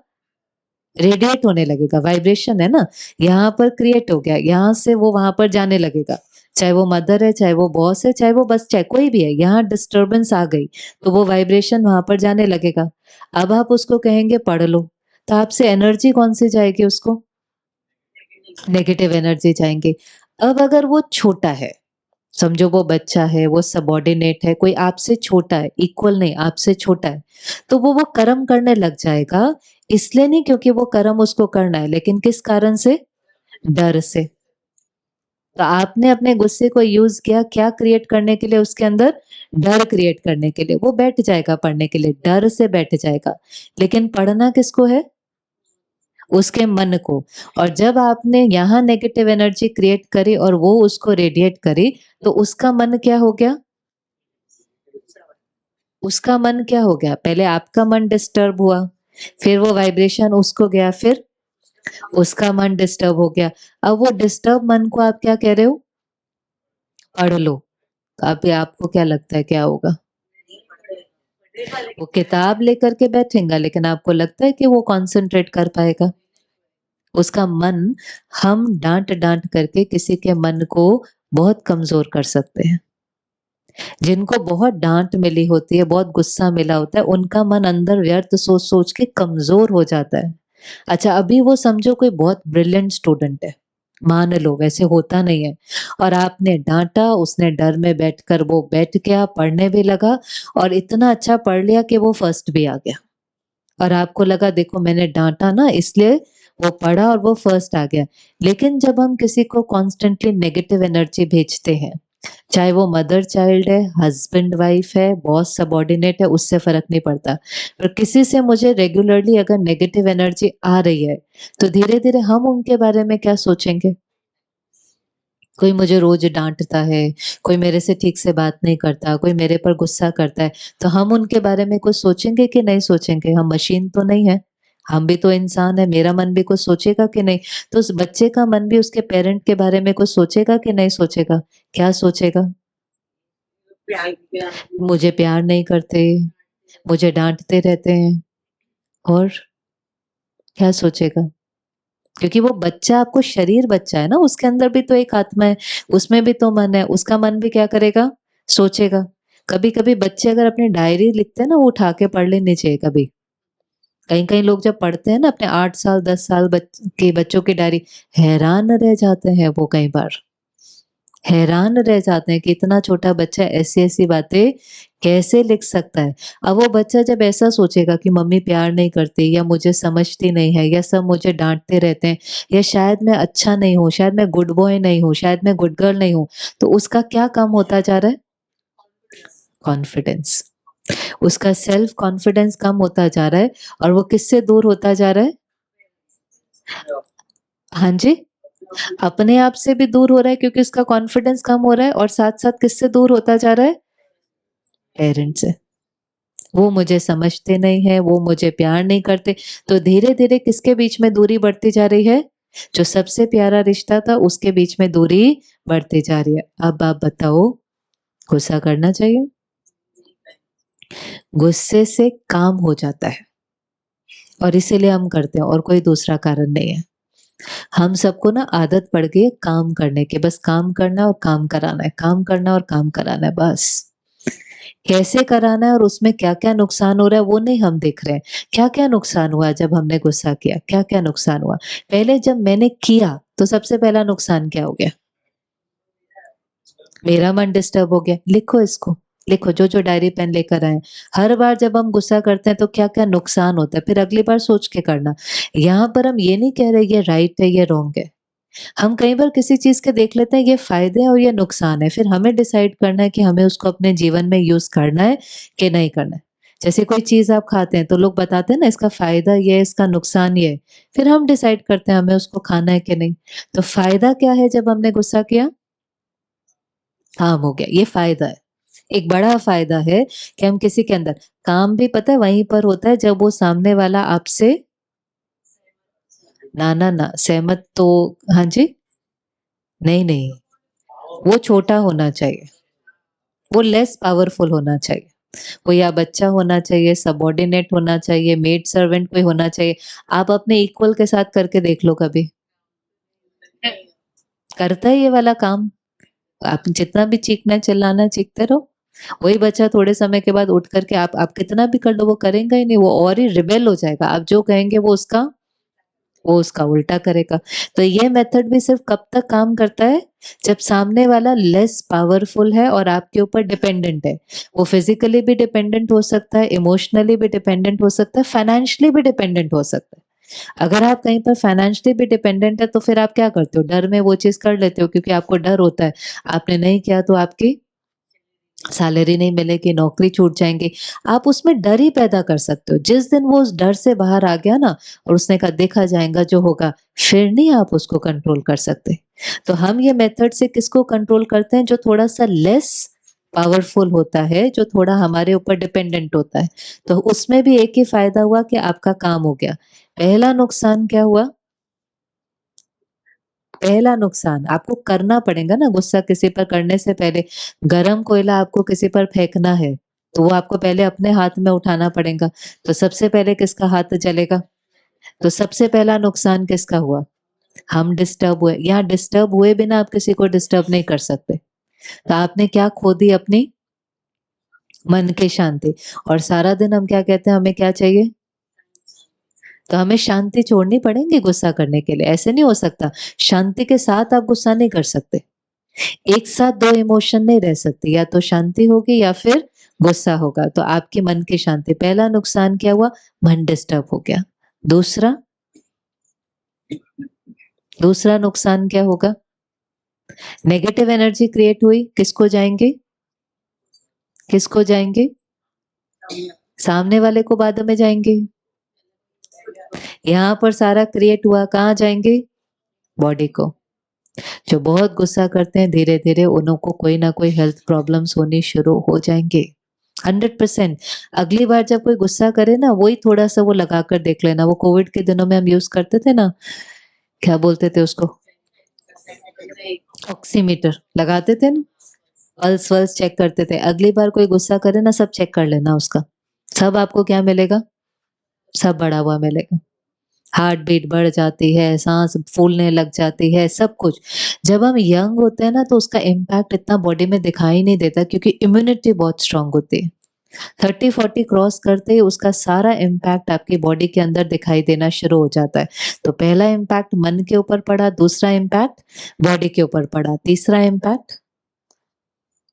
रेडिएट होने लगेगा, वाइब्रेशन है ना, यहाँ पर क्रिएट हो गया, यहाँ से वो वहाँ पर जाने लगेगा। चाहे वो मदर है, चाहे वो बॉस है, चाहे वो बस चाहे कोई भी है, यहाँ डिस्टर्बेंस आ गई, तो वो वाइब्रेशन वहाँ पर जाने लगेगा। अब आप उसको कहेंगे पढ़ लो, तो आपसे एनर्जी कौन-सी जाएगी उसको? नेगेटिव एनर्जी जाएँगे। अब अगर वो छोटा है, समझो वो बच्चा है, वो सबॉर्डिनेट है, कोई आपसे छोटा है, इक्वल नहीं आपसे छोटा है, तो वो कर्म करने लग जाएगा, इसलिए नहीं क्योंकि वो कर्म उसको करना है, लेकिन किस कारण से? डर से। तो आपने अपने गुस्से को यूज़ किया क्या क्रिएट करने के लिए उसके अंदर? डर क्रिएट करने के लिए। वो बैठ जाएगा पढ़ने के लिए, डर से बैठ जाएगा। लेकिन पढ़ना किसको है? उसके मन को। और जब आपने यहाँ नेगेटिव एनर्जी क्रिएट करी और वो उसको रेडिएट करी, तो उसका मन क्या हो गया? उसका मन क्या हो गया? पहले आपका मन डिस्टर्ब हुआ, फिर वो वाइब्रेशन उसको गया, फिर उसका मन डिस्टर्ब हो गया। अब वो डिस्टर्ब मन को आप क्या कह रहे हो? पढ़ लो। तो अभी आपको क्या लगता है क्या होगा? वो किताब लेकर के बैठेगा, लेकिन आपको लगता है कि वो कॉन्सन्ट्रेट कर पाएगा? उसका मन हम डाँट-डाँट करके किसी के मन को बहुत कमज़ोर कर सकते हैं। जिनको बहुत डाँट मिली होती है, बहुत गुस्सा मिला होता है, उनका मन अंदर व्यर्थ सोच-सोच के कमज़ोर हो जाता है। अच्छा, अभी वो समझो कोई बहुत ब्रिलिएंट स्टूडेंट है, मान लो वैसे होता नहीं है और आपने डाँटा, उसने डर में बैठकर वो बैठ गया, पढ़ने भी लगा और इतना अच्छा पढ़ लिया कि वो फर्स्ट भी आ गया। और आपको लगा देखो मैंने डाँटा ना इसलिए वो पढ़ा और वो फर्स्ट आ गया। लेकिन जब हम किसी को कॉन्स्टेंटली नेगेटिव एनर्जी भेजते हैं, चाहे वो मदर चाइल्ड है, हस्बैंड वाइफ है, बॉस सबॉर्डिनेट है, उससे फ़र्क नहीं पड़ता। पर किसी से मुझे रेगुलरली अगर नेगेटिव एनर्जी आ रही है, तो धीरे-धीरे हम उनके बारे में क्या सोचेंगे? कोई मुझे रोज़ डाँटता है, कोई मेरे से ठीक से बात नहीं करता, कोई मेरे पर गुस्सा करता है, तो हम उनके बारे में कुछ सोचेंगे कि नहीं सोचेंगे? हम मशीन तो नहीं है, हम भी तो इंसान हैं, मेरा मन भी कुछ सोचेगा कि नहीं? तो उस बच्चे का मन भी उसके पेरेंट के बारे में कुछ सोचेगा कि नहीं सोचेगा? क्या सोचेगा? मुझे प्यार नहीं करते, मुझे डाँटते रहते हैं और क्या सोचेगा? क्योंकि वो बच्चा आपको शरीर बच्चा है ना, उसके अंदर भी तो एक आत्मा है, उसमें भी तो मन है, उसका मन भी क्या करेगा? सोचेगा। कभी-कभी बच्चे अगर अपनी डायरी लिखते हैं ना, वो उठा के पढ़ लेनी चाहिए कभी। कहीं-कहीं लोग जब पढ़ते हैं ना अपने 8 साल, 10 साल के बच्चों की डायरी, हैरान रह जाते हैं वो कई बार। हैरान रह जाते हैं कि इतना छोटा बच्चा ऐसी-ऐसी बातें कैसे लिख सकता है। अब वो बच्चा जब ऐसा सोचेगा कि मम्मी प्यार नहीं करती या मुझे समझती नहीं है या सब मुझे डाँटते रहते हैं या शायद मैं अच्छा नहीं हूँ, शायद मैं गुड बॉय नहीं हूँ, शायद मैं गुड गर्ल नहीं हूँ, तो उसका क्या कम होता जा रहा है? कॉन्फिडेंस। उसका सेल्फ कॉन्फिडेंस कम होता जा रहा है और वो किससे दूर होता जा रहा है? हाँ जी? अपने आप से भी दूर हो रहा है क्योंकि उसका कॉन्फिडेंस कम हो रहा है और साथ-साथ किससे दूर होता जा रहा है? पेरेंट्स से। वो मुझे समझते नहीं हैं, वो मुझे प्यार नहीं करते, तो धीरे-धीरे किसके बीच में दूरी बढ़ती जा रही है? जो सबसे प्यारा रिश्ता था उसके बीच में दूरी बढ़ती जा रही है। अब आप बताओ, गुस्सा करना चाहिए? गुस्से से काम हो जाता है और इसीलिए हम करते हैं और कोई दूसरा कारण नहीं है। हम सबको ना आदत पड़ गई है काम करने की, बस काम करना है और काम कराना है, काम करना और काम कराना है बस। कैसे कराना है और उसमें क्या-क्या नुकसान हो रहा है वो नहीं हम देख रहे हैं। क्या-क्या नुकसान हुआ जब हमने गुस्सा किया? क्या-क्या नुकसान हुआ? पहले जब मैंने किया तो सबसे पहला नुकसान क्या हो गया? मेरा मन डिस्टर्ब हो गया। लिखो इसको, लिखो जो-जो डायरी पेन लेकर आए हैं। हर बार जब हम गुस्सा करते हैं तो क्या-क्या नुकसान होता है, फिर अगली बार सोच के करना। यहाँ पर हम ये नहीं कह रहे ये राइट है, ये रॉन्ग है। हम कई बार किसी चीज़ के देख लेते हैं ये फ़ायदे हैं और ये नुकसान है, फिर हमें डिसाइड करना है कि हमें उसको अपने जीवन में यूज़ करना है कि नहीं करना है। जैसे कोई चीज़ आप खाते हैं तो लोग बताते हैं ना इसका फ़ायदा ये है, इसका नुकसान ये है, फिर हम डिसाइड करते हैं हमें उसको खाना है कि नहीं। तो फ़ायदा क्या है जब हमने गुस्सा किया? काम हो गया, ये फ़ायदा है। एक बड़ा फ़ायदा है कि हम किसी के अंदर काम भी पता है वहीं पर होता है जब वो सामने वाला आपसे ना, सहमत तो हाँ जी? नहीं, नहीं, वो छोटा होना चाहिए। वो लेस पावरफुल होना चाहिए। वो या बच्चा होना चाहिए, सबॉर्डिनेट होना चाहिए, मेड सर्वेंट कोई होना चाहिए। आप अपने इक्वल के साथ करके देख लो कभी। करता है ये वाला काम? आप जितना भी चीखना है, चिल्लाना है, चीखते रहो। वही बच्चा थोड़े समय के बाद उठ कर के आप कितना भी कर लो वो करेगा ही नहीं, वो और ही रिबेल हो जाएगा। आप जो कहेंगे वो उसका वो उसका उल्टा करेगा। तो ये मेथड भी सिर्फ कब तक काम करता है? जब सामने वाला लेस पावरफुल है और आपके ऊपर डिपेंडेंट है। वो फिजिकली भी डिपेंडेंट हो सकता है, इमोशनली भी डिपेंडेंट हो सकता है, फाइनेंशियली भी डिपेंडेंट हो सकता है। अगर आप कहीं पर फाइनेंशियली भी डिपेंडेंट है तो फिर आप क्या करते हो? डर में वो चीज़ कर लेते हो क्योंकि आपको डर होता है। आपने नहीं किया तो आपकी सैलरी नहीं मिलेगी, नौकरी छूट जाएँगी। आप उसमें डर ही पैदा कर सकते हो। जिस दिन वो उस डर से बाहर आ गया ना और उसने कहा देखा जाएगा जो होगा, फिर नहीं आप उसको कंट्रोल कर सकते। तो हम ये मेथड से किसको कंट्रोल करते हैं? जो थोड़ा-सा लेस पावरफुल होता है, जो थोड़ा हमारे ऊपर डिपेंडेंट होता है। तो उसमें भी एक ही फ़ायदा हुआ कि आपका काम हो गया। पहला नुकसान क्या हुआ? पहला नुकसान आपको करना पड़ेगा ना गुस्सा किसी पर करने से पहले। गरम कोयला आपको किसी पर फेंकना है, तो वो आपको पहले अपने हाथ में उठाना पड़ेगा। तो सबसे पहले किसका हाथ जलेगा? तो सबसे पहला नुकसान किसका हुआ? हम डिस्टर्ब हुए। यहाँ डिस्टर्ब हुए बिना आप किसी को डिस्टर्ब नहीं कर सकते। तो आपने क्या खो दी अपनी? मन की शांति। और सारा दिन हम क्या कहते हैं हमें क्या चाहिए? तो हमें शांति छोड़नी पड़ेगी गुस्सा करने के लिए। ऐसे नहीं हो सकता। शांति के साथ आप गुस्सा नहीं कर सकते। एक साथ 2 इमोशन नहीं रह सकती, या तो शांति होगी या फिर गुस्सा होगा। तो आपके मन की शांति। पहला नुकसान क्या हुआ? मन डिस्टर्ब हो गया। दूसरा दूसरा नुकसान क्या होगा? नेगेटिव एनर्जी क्रिएट हुई, किसको जाएँगे? किसको जाएँगे? सामने वाले को बाद में जाएँगे। यहाँ पर सारा क्रिएट हुआ, कहाँ जाएँगे? बॉडी को। जो बहुत गुस्सा करते हैं धीरे-धीरे उनको कोई ना कोई हेल्थ प्रॉब्लम्स होनी शुरू हो जाएँगे। 100%। अगली बार जब कोई गुस्सा करे ना वही थोड़ा-सा वो लगा कर देख लेना। वो कोविड के दिनों में हम यूज़ करते थे ना, क्या बोलते थे उसको? ऑक्सीमीटर लगाते थे ना, पल्स-वल्स चेक करते थे। अगली बार कोई गुस्सा करे ना सब चेक कर लेना उसका। सब आपको क्या मिलेगा? सब बढ़ा हुआ मिलेगा। हार्ट बीट बढ़ जाती है, साँस फूलने लग जाती है, सब कुछ। जब हम यंग होते हैं ना तो उसका इम्पैक्ट इतना बॉडी में दिखाई नहीं देता क्योंकि इम्यूनिटी बहुत स्ट्रॉन्ग होती है। 30-40 क्रॉस करते ही उसका सारा इम्पैक्ट आपकी बॉडी के अंदर दिखाई देना शुरू हो जाता है। तो पहला इम्पैक्ट मन के ऊपर पड़ा, दूसरा इम्पैक्ट बॉडी के ऊपर पड़ा, तीसरा इम्पैक्ट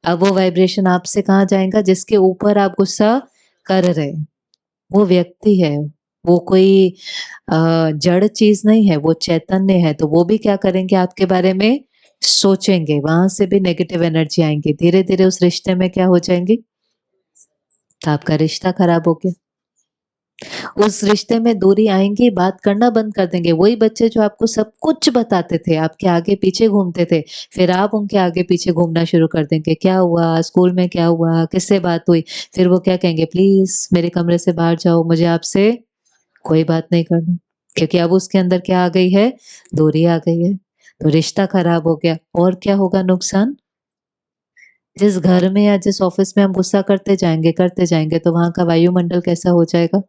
अब वो वाइब्रेशन आपसे कहाँ जाएगा जिसके ऊपर आप गुस्सा कर रहे हैं। वो व्यक्ति है, वो कोई जड़ चीज़ नहीं है, वो चैतन्य है, तो वो भी क्या करेंगे आपके बारे में सोचेंगे, वहाँ से भी नेगेटिव एनर्जी आएँगी, धीरे-धीरे उस रिश्ते में क्या हो जाएँगी? तो आपका रिश्ता खराब हो गया। उस रिश्ते में दूरी आएँगी, बात करना बंद कर देंगे, वही बच्चे जो आपको सब कुछ बताते थे, आपके आगे-पीछे घूमते थे, फिर आप उनके आगे-पीछे घूमना शुरू कर देंगे, क्या हुआ? स्कूल में क्या हुआ? किससे बात हुई? फिर वो क्या कहेंगे, प्लीज़ मेरे कमरे से बाहर जाओ, मुझे आपसे कोई बात नहीं करनी, क्योंकि अब उसके अंदर क्या आ गई है? दूरी आ गई है, तो रिश्ता खराब हो गया। और क्या होगा नुकसान? जिस घर में या जिस ऑफ़िस में हम गुस्सा करते जाएँगे, तो वहाँ का वायुमंडल कैसा हो जाएगा?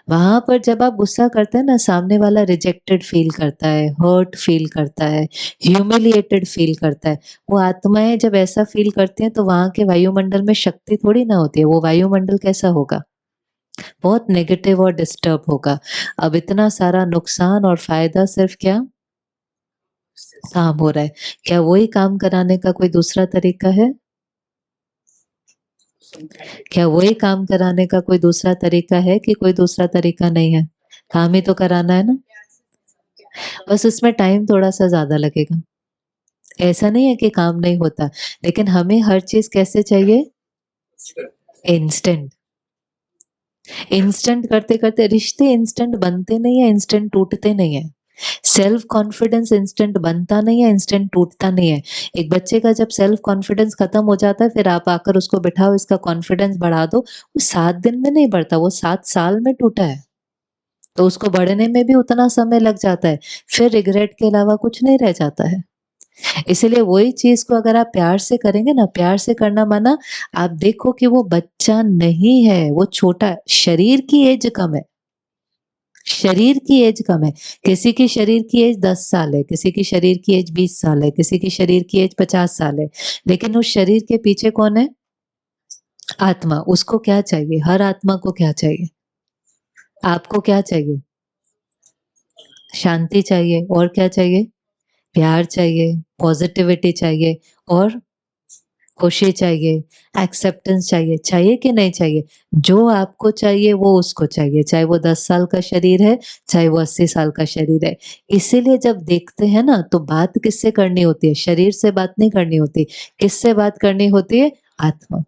वहाँ पर जब आप गुस्सा करते हैं ना, सामने वाला रिजेक्टेड फ़ील करता है, हर्ट फ़ील करता है, ह्यूमिलिएटेड फ़ील करता है। वो आत्माएँ जब ऐसा फ़ील करती हैं, तो वहाँ के वायुमंडल में शक्ति थोड़ी ना होती है, वो वायुमंडल कैसा होगा? बहुत नेगेटिव और डिस्टर्ब होगा। अब इतना सारा नुकसान और फ़ायदा सिर्फ़ क्या? काम हो रहा है। क्या वही काम कराने का कोई दूसरा तरीका है? क्या वही काम कराने का कोई दूसरा तरीका है कि कोई दूसरा तरीका नहीं है? काम ही तो कराना है ना? बस उसमें टाइम थोड़ा-सा ज़्यादा लगेगा। ऐसा नहीं है कि काम नहीं होता, लेकिन हमें हर चीज़ कैसे चाहिए? इंस्टेंट। इंस्टेंट करते-करते रिश्ते इंस्टेंट बनते नहीं है, इंस्टेंट टूटते नहीं है। सेल्फ कॉन्फिडेंस इंस्टेंट बनता नहीं है, इंस्टेंट टूटता नहीं है। एक बच्चे का जब सेल्फ कॉन्फिडेंस खत्म हो जाता है, फिर आप आकर उसको बिठाओ, इसका कॉन्फिडेंस बढ़ा दो, वो 7 दिन में नहीं बढ़ता, वो 7 साल में टूटा है। तो उसको बढ़ने में भी उतना समय लग जाता है, फिर रिग्रेट के अलावा कुछ नहीं रह जाता है। इसीलिए वही चीज़ को अगर आप प्यार से करेंगे ना, प्यार से करना माना आप देखो कि वो बच्चा नहीं है, वो छोटा है, शरीर की एज कम है। शरीर की एज कम है। किसी की शरीर की एज 10 साल है, किसी की शरीर की एज 20 साल है, किसी की शरीर की एज 50 साल है। लेकिन उस शरीर के पीछे कौन है? आत्मा। उसको क्या चाहिए? हर आत्मा को क्या चाहिए? आपको क्या चाहिए? शांति चाहिए और क्या चाहिए? प्यार चाहिए, पॉजिटिविटी चाहिए और खुशी चाहिए, एक्सेप्टेंस चाहिए, चाहिए कि नहीं चाहिए? जो आपको चाहिए वो उसको चाहिए, चाहे वो 10 साल का शरीर है, चाहे वो 80 साल का शरीर है। इसीलिए जब देखते हैं ना तो बात किससे करनी होती है? शरीर से बात नहीं करनी होती, किससे बात करनी होती है? आत्मा।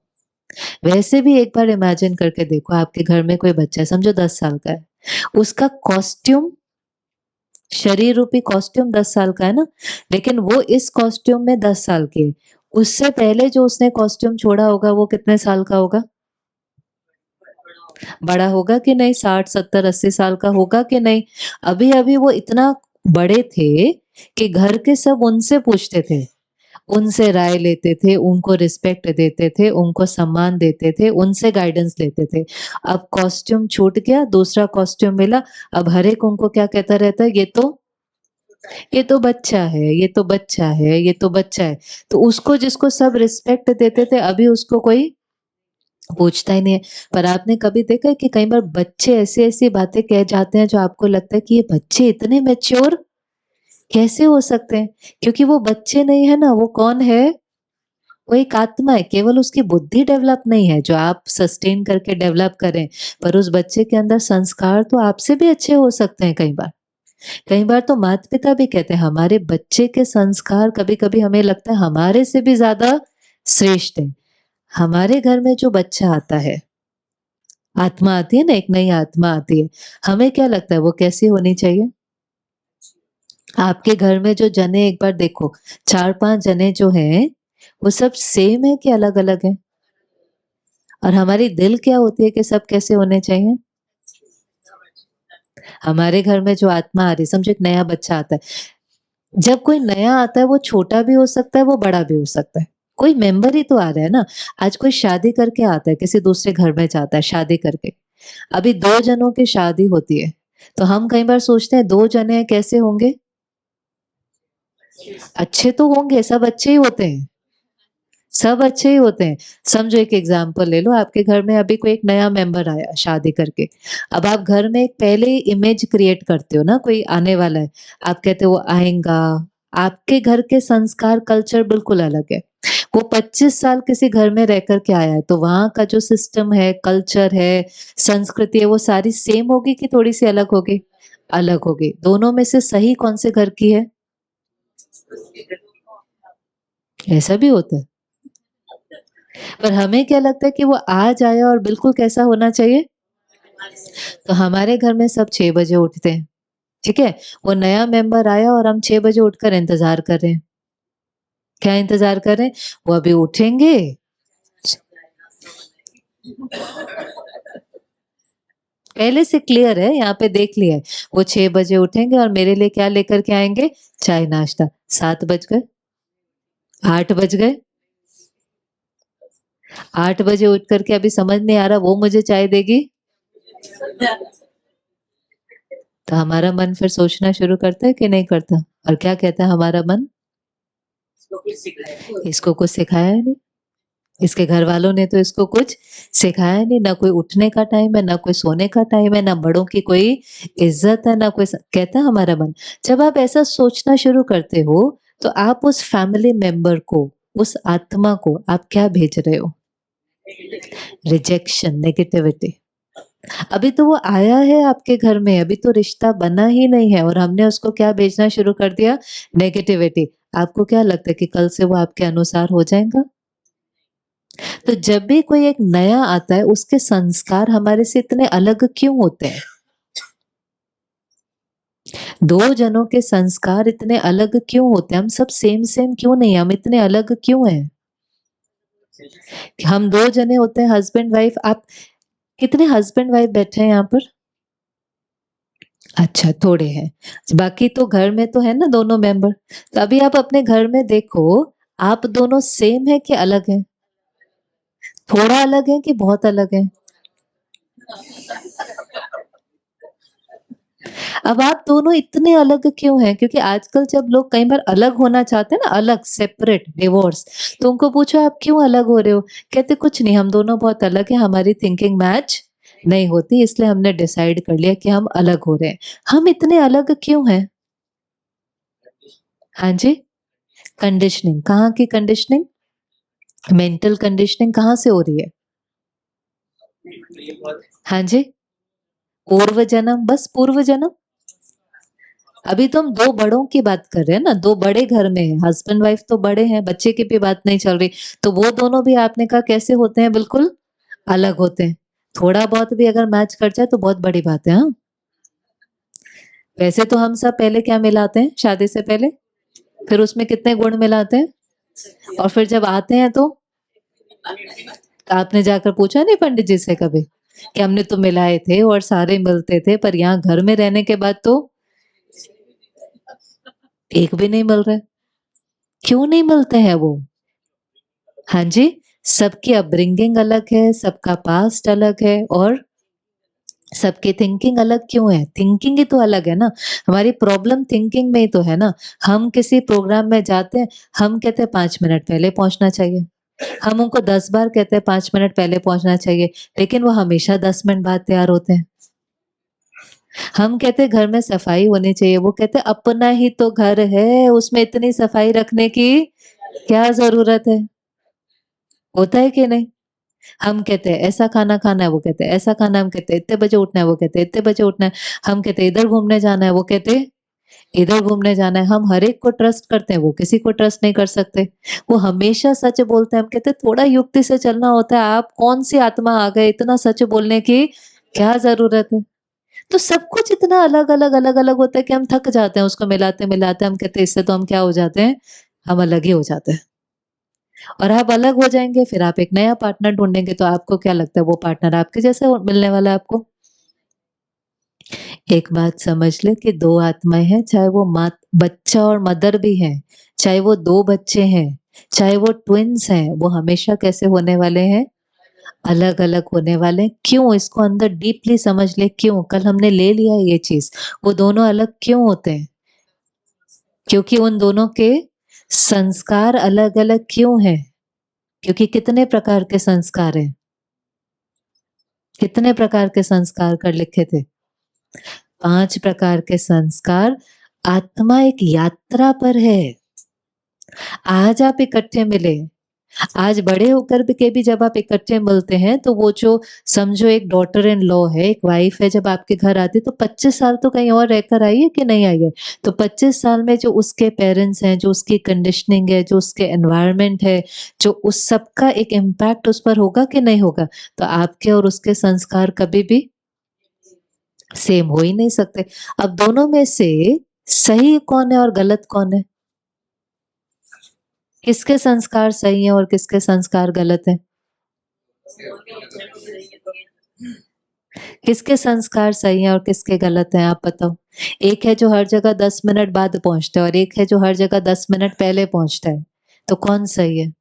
वैसे भी एक बार इमेजिन करके देखो, आपके घर में कोई बच्चा है, समझो 10 साल का है, उसका कॉस्ट्यूम, शरीर रूपी कॉस्ट्यूम 10 साल का है ना, लेकिन वो इस कॉस्ट्यूम में 10 साल की है। उससे पहले जो उसने कॉस्ट्यूम छोड़ा होगा वो कितने साल का होगा? बड़ा होगा कि नहीं? 60, 70, 80 साल का होगा कि नहीं? अभी-अभी वो इतना बड़े थे कि घर के सब उनसे पूछते थे, उनसे राय लेते थे, उनको रिस्पेक्ट देते थे, उनको सम्मान देते थे, उनसे गाइडेंस लेते थे। अब कॉस्ट्यूम छूट गया, दूसरा कॉस्ट्यूम मिला, अब हर एक उनको क्या कहता रहता है? ये तो बच्चा है, ये तो बच्चा है, ये तो बच्चा है। तो उसको जिसको सब रिस्पेक्ट देते थे, अभी उसको कोई पूछता ही नहीं है। पर आपने कभी देखा है कि कई बार बच्चे ऐसी-ऐसी बातें कह जाते हैं जो आपको लगता है कि ये बच्चे इतने मैच्योर कैसे हो सकते हैं? क्योंकि वो बच्चे नहीं है ना, वो कौन है? वो एक आत्मा है, केवल उसकी बुद्धि डेवलप नहीं है, जो आप सस्टेन करके डेवलप करें, पर उस बच्चे के अंदर संस्कार तो आपसे भी अच्छे हो सकते हैं कई बार। कई बार तो माता-पिता भी कहते हैं, हमारे बच्चे के संस्कार कभी-कभी हमें लगता है हमारे से भी ज़्यादा श्रेष्ठ है। हमारे घर में जो बच्चा आता है, आत्मा आती है ना, एक नई आत्मा आती है, हमें क्या लगता है वो कैसी होनी चाहिए? आपके घर में जो जने एक बार देखो, 4-5 जने जो हैं, वो सब सेम है कि अलग-अलग हैं? और हमारी दिल क्या होती है कि सब कैसे होने चाहिए? हमारे घर में जो आत्मा आ रही है, समझो एक नया बच्चा आता है, जब कोई नया आता है वो छोटा भी हो सकता है, वो बड़ा भी हो सकता है। कोई मेंबर ही तो आ रहा है ना। आज कोई शादी करके आता है, किसी दूसरे घर में जाता है शादी करके। अभी 2 जनों की शादी होती है, तो हम कई बार सोचते हैं 2 जने हैं कैसे होंगे? अच्छे तो होंगे, सब अच्छे ही होते हैं। सब अच्छे ही होते हैं। समझो एक एग्ज़ाम्पल ले लो, आपके घर में अभी कोई एक नया मेंबर आया शादी करके। अब आप घर में एक पहले ही इमेज क्रिएट करते हो ना, कोई आने वाला है। आप कहते हो वो आएगा, आपके घर के संस्कार कल्चर बिल्कुल अलग है। वो 25 साल किसी घर में रह कर के आया है, तो वहाँ का जो सिस्टम है, कल्चर है, संस्कृति है, वो सारी सेम होगी कि थोड़ी-सी अलग होगी? अलग होगी। दोनों में से सही कौन से घर की है? ऐसा भी होता है। पर हमें क्या लगता है कि वो आ जाए और बिल्कुल कैसा होना चाहिए? तो हमारे घर में सब 6 बजे उठते हैं, ठीक है? वो नया मेंबर आया और हम 6 बजे उठकर इंतज़ार कर रहे हैं। क्या इंतज़ार कर रहे हैं? वो अभी उठेंगे। पहले से क्लियर है, यहाँ पे देख लिया है। वो 6 बजे उठेंगे और मेरे लिए क्या लेकर के आएँगे? चाय नाश्ता। 7 बज गए, 8 बज गए, 8 बजे उठ कर के अभी समझ नहीं आ रहा वो मुझे चाय देगी? तो हमारा मन फिर सोचना शुरू करता है कि नहीं करता? और क्या कहता है हमारा मन? इसको कुछ सिखाया नहीं, इसके घरवालों ने तो इसको कुछ सिखाया नहीं, ना कोई उठने का टाइम है, ना कोई सोने का टाइम है, ना बड़ों की कोई इज़्ज़त है, ना कोई स कहता है हमारा मन। जब आप ऐसा सोचना शुरू करते हो, तो आप उस फैमिली मेंबर को, उस आत्मा को आप क्या भेज रहे हो? Rejection, negativity. अभी तो वो आया है आपके घर में, अभी तो रिश्ता बना ही नहीं है और हमने उसको क्या भेजना शुरू कर दिया? नेगेटिविटी। आपको क्या लगता है कि कल से वो आपके अनुसार हो जाएगा? तो जब भी कोई एक नया आता है, उसके संस्कार हमारे से इतने अलग क्यों होते हैं? 2 जनों के संस्कार इतने अलग क्यों होते हैं? हम सब सेम-सेम क्यों नहीं हैं? हम इतने अलग क्यों हैं? हम 2 जने होते हैं हस्बैंड-वाइफ, आप कितने हस्बैंड-वाइफ बैठे हैं यहाँ पर? अच्छा, थोड़े हैं। बाकी तो घर में तो है ना दोनों मेंबर। तो अभी आप अपने घर में देखो, आप दोनों सेम हैं कि अलग हैं? थोड़ा अलग हैं कि बहुत अलग हैं? अब आप दोनों इतने अलग क्यों हैं? क्योंकि आजकल जब लोग कई बार अलग होना चाहते हैं ना, अलग सेपरेट डिवोर्स, तो उनको पूछो आप क्यों अलग हो रहे हो? कहते कुछ नहीं, हम दोनों बहुत अलग हैं, हमारी थिंकिंग मैच नहीं होती, इसलिए हमने डिसाइड कर लिया कि हम अलग हो रहे हैं। हम इतने अलग क्यों हैं? हाँ जी, कंडीशनिंग। कहाँ की कंडीशनिंग? मेंटल कंडीशनिंग कहाँ से हो रही है? हाँ जी, पूर्व जन्म, बस पूर्व जन्म। अभी तो हम 2 बड़ों की बात कर रहे हैं ना, 2 बड़े घर में हैं, हस्बैंड वाइफ तो बड़े हैं, बच्चे की भी बात नहीं चल रही। तो वो दोनों भी आपने कहा कैसे होते हैं? बिल्कुल अलग होते हैं। थोड़ा बहुत भी अगर मैच कर जाए तो बहुत बड़ी बात है, हाँ? वैसे तो हम सब पहले क्या मिलाते हैं शादी से पहले? फिर उसमें कितने गुण मिलाते हैं? और फिर जब आते हैं तो आपने जाकर पूछा नहीं पंडित जी से कभी कि हमने तो मिलाए थे और सारे मिलते थे, पर यहाँ घर में रहने के बाद तो एक भी नहीं मिल रहा है। क्यों नहीं मिलते हैं वो? हाँ जी, सबकी अपब्रिंगिंग अलग है, सबका पास्ट अलग है और सबकी थिंकिंग अलग क्यों है? थिंकिंग ही तो अलग है ना। हमारी प्रॉब्लम थिंकिंग में ही तो है ना। हम किसी प्रोग्राम में जाते हैं, हम कहते हैं 5 मिनट पहले पहुंचना चाहिए। हम उनको 10 बार कहते हैं 5 मिनट पहले पहुंचना चाहिए, लेकिन वो हमेशा 10 मिनट बाद तैयार होते हैं। हम कहते हैं घर में सफाई होनी चाहिए, वो कहते हैं अपना ही तो घर है, उसमें इतनी सफाई रखने की क्या जरूरत है? होता है कि नहीं? हम कहते हैं ऐसा खाना खाना है, वो कहते हैं ऐसा खाना, हम कहते हैं इतने बजे उठना है, वो कहते हैं इतने बजे उठना है। हम कहते हैं इधर घूमने जाना है, वो कहते हैं इधर घूमने जाना है। हम हर एक को ट्रस्ट करते हैं, वो किसी को ट्रस्ट नहीं कर सकते। वो हमेशा सच बोलते हैं, हम कहते हैं थोड़ा युक्ति से चलना होता है। आप कौन सी आत्मा आ गए, इतना सच बोलने की क्या जरूरत है? तो सब कुछ इतना अलग-अलग, अलग-अलग होता है कि हम थक जाते हैं उसको मिलाते-मिलाते। हम कहते हैं इससे तो हम क्या हो जाते हैं, हम अलग ही हो जाते हैं। और आप अलग हो जाएँगे, फिर आप एक नया पार्टनर ढूँढेंगे, तो आपको क्या लगता है वो पार्टनर आपके जैसा मिलने वाला है आपको? एक बात समझ लें कि 2 आत्माएँ हैं, चाहे वो माँ बच्चा और मदर भी हैं, चाहे वो 2 बच्चे हैं, चाहे वो ट्विन्स हैं, वो हमेशा कैसे होने वाले हैं? अलग-अलग होने वाले हैं। क्यों? इसको अंदर डीपली समझ लें क्यों? कल हमने ले लिया है ये चीज़। वो दोनों अलग क्यों होते हैं? क्योंकि उन दोनों के संस्कार अलग-अलग क्यों हैं? क्योंकि कितने प्रकार के संस्कार हैं? कितने प्रकार के संस्कार कर लिखे थे? 5 प्रकार के संस्कार। आत्मा एक यात्रा पर है। आज आप इकट्ठे मिले, आज बड़े होकर भी जब आप इकट्ठे मिलते हैं, तो वो जो समझो एक डॉटर इन लॉ है, एक वाइफ है, जब आपके घर आती है, तो 25 साल तो कहीं और रहकर आई है कि नहीं आई है? तो 25 साल में जो उसके पेरेंट्स हैं, जो उसकी कंडीशनिंग है, जो उसके एनवायरनमेंट है, जो उस सब का एक इम्पैक्ट उस पर होगा कि नहीं होगा? तो आपके और उसके संस्कार कभी भी सेम हो ही नहीं सकते। अब दोनों में से सही कौन है और गलत कौन है? किसके संस्कार सही हैं और किसके संस्कार गलत हैं? किसके संस्कार सही हैं और किसके गलत हैं आप बताओ? एक है जो हर जगह 10 मिनट बाद पहुँचता है और एक है जो हर जगह 10 मिनट पहले पहुँचता है। तो कौन सही है?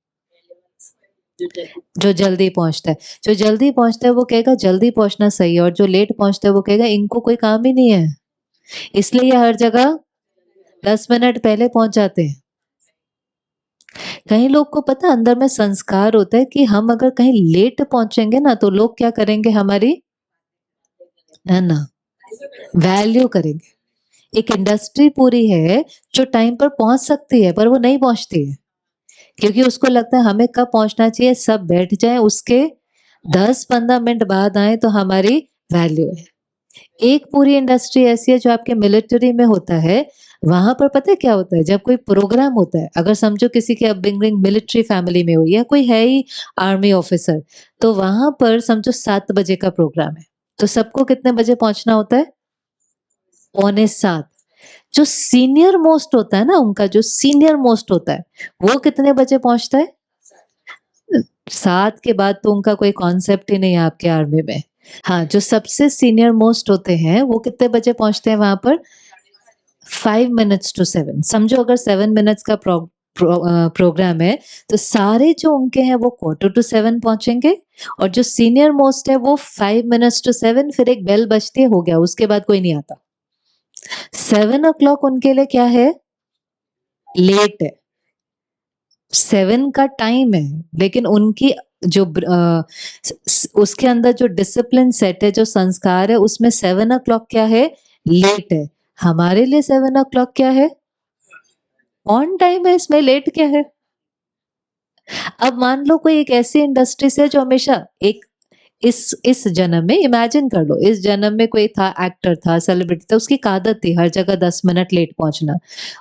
जो जल्दी पहुँचता है। जो जल्दी पहुँचता है वो कहेगा जल्दी पहुँचना सही है और जो लेट पहुँचता है वो कहेगा इनको कोई काम ही नहीं है। इसलिए ये हर जगह 10 मिनट पहले पहुँच जाते हैं। कई लोग को पता है अंदर में संस्कार होता है कि हम अगर कहीं लेट पहुँचेंगे ना तो लोग क्या करेंगे हमारी? है ना? वैल्यू करेंगे। एक इंडस्ट्री पूरी है जो टाइम पर पहुँच सकती है पर वो नहीं पहुँचती है। क्योंकि उसको लगता है हमें कब पहुँचना चाहिए, सब बैठ जाएँ, उसके 10-15 मिनट बाद आएँ तो हमारी वैल्यू है। एक पूरी इंडस्ट्री ऐसी है जो आपके मिलिट्री में होता है, वहाँ पर पता है क्या होता है? जब कोई प्रोग्राम होता है, अगर समझो किसी की अपब्रिंगिंग मिलिट्री फैमिली में हुई या कोई है ही आर्मी ऑफिसर, तो वहाँ पर समझो 7 बजे का प्रोग्राम है, तो सबको कितने बजे पहुँचना होता है? पौने 7। जो सीनियर मोस्ट होता है ना उनका जो सीनियर मोस्ट होता है, वो कितने बजे पहुँचता है? 7 के बाद तो उनका कोई कॉन्सेप्ट ही नहीं है आपके आर्मी में। हाँ, जो सबसे सीनियर मोस्ट होते हैं, वो कितने बजे पहुँचते हैं वहाँ पर? 5 मिनट्स टू 7 समझो अगर 7 मिनट्स का प्रोग्राम है, तो सारे जो उनके हैं वो क्वार्टर टू 7 पहुँचेंगे और जो सीनियर मोस्ट है वो 5 मिनट्स टू 7 फिर एक बेल बजती है, हो गया, उसके बाद कोई नहीं आता। 7 o'clock उनके लिए क्या है? लेट है। 7 का टाइम है, लेकिन उनकी जो उसके अंदर जो डिसिप्लिन सेट है, जो संस्कार है, उसमें 7 o'clock क्या है? लेट है। हमारे लिए 7 o'clock क्या है? ऑन टाइम है, इसमें लेट क्या है? अब मान लो कोई एक ऐसी इंडस्ट्री से जो हमेशा एक इस जन्म में इमेजिन कर लो, इस जन्म में कोई था, एक्टर था, सेलिब्रिटी था, उसकी एक आदत थी हर जगह 10 मिनट लेट पहुंचना।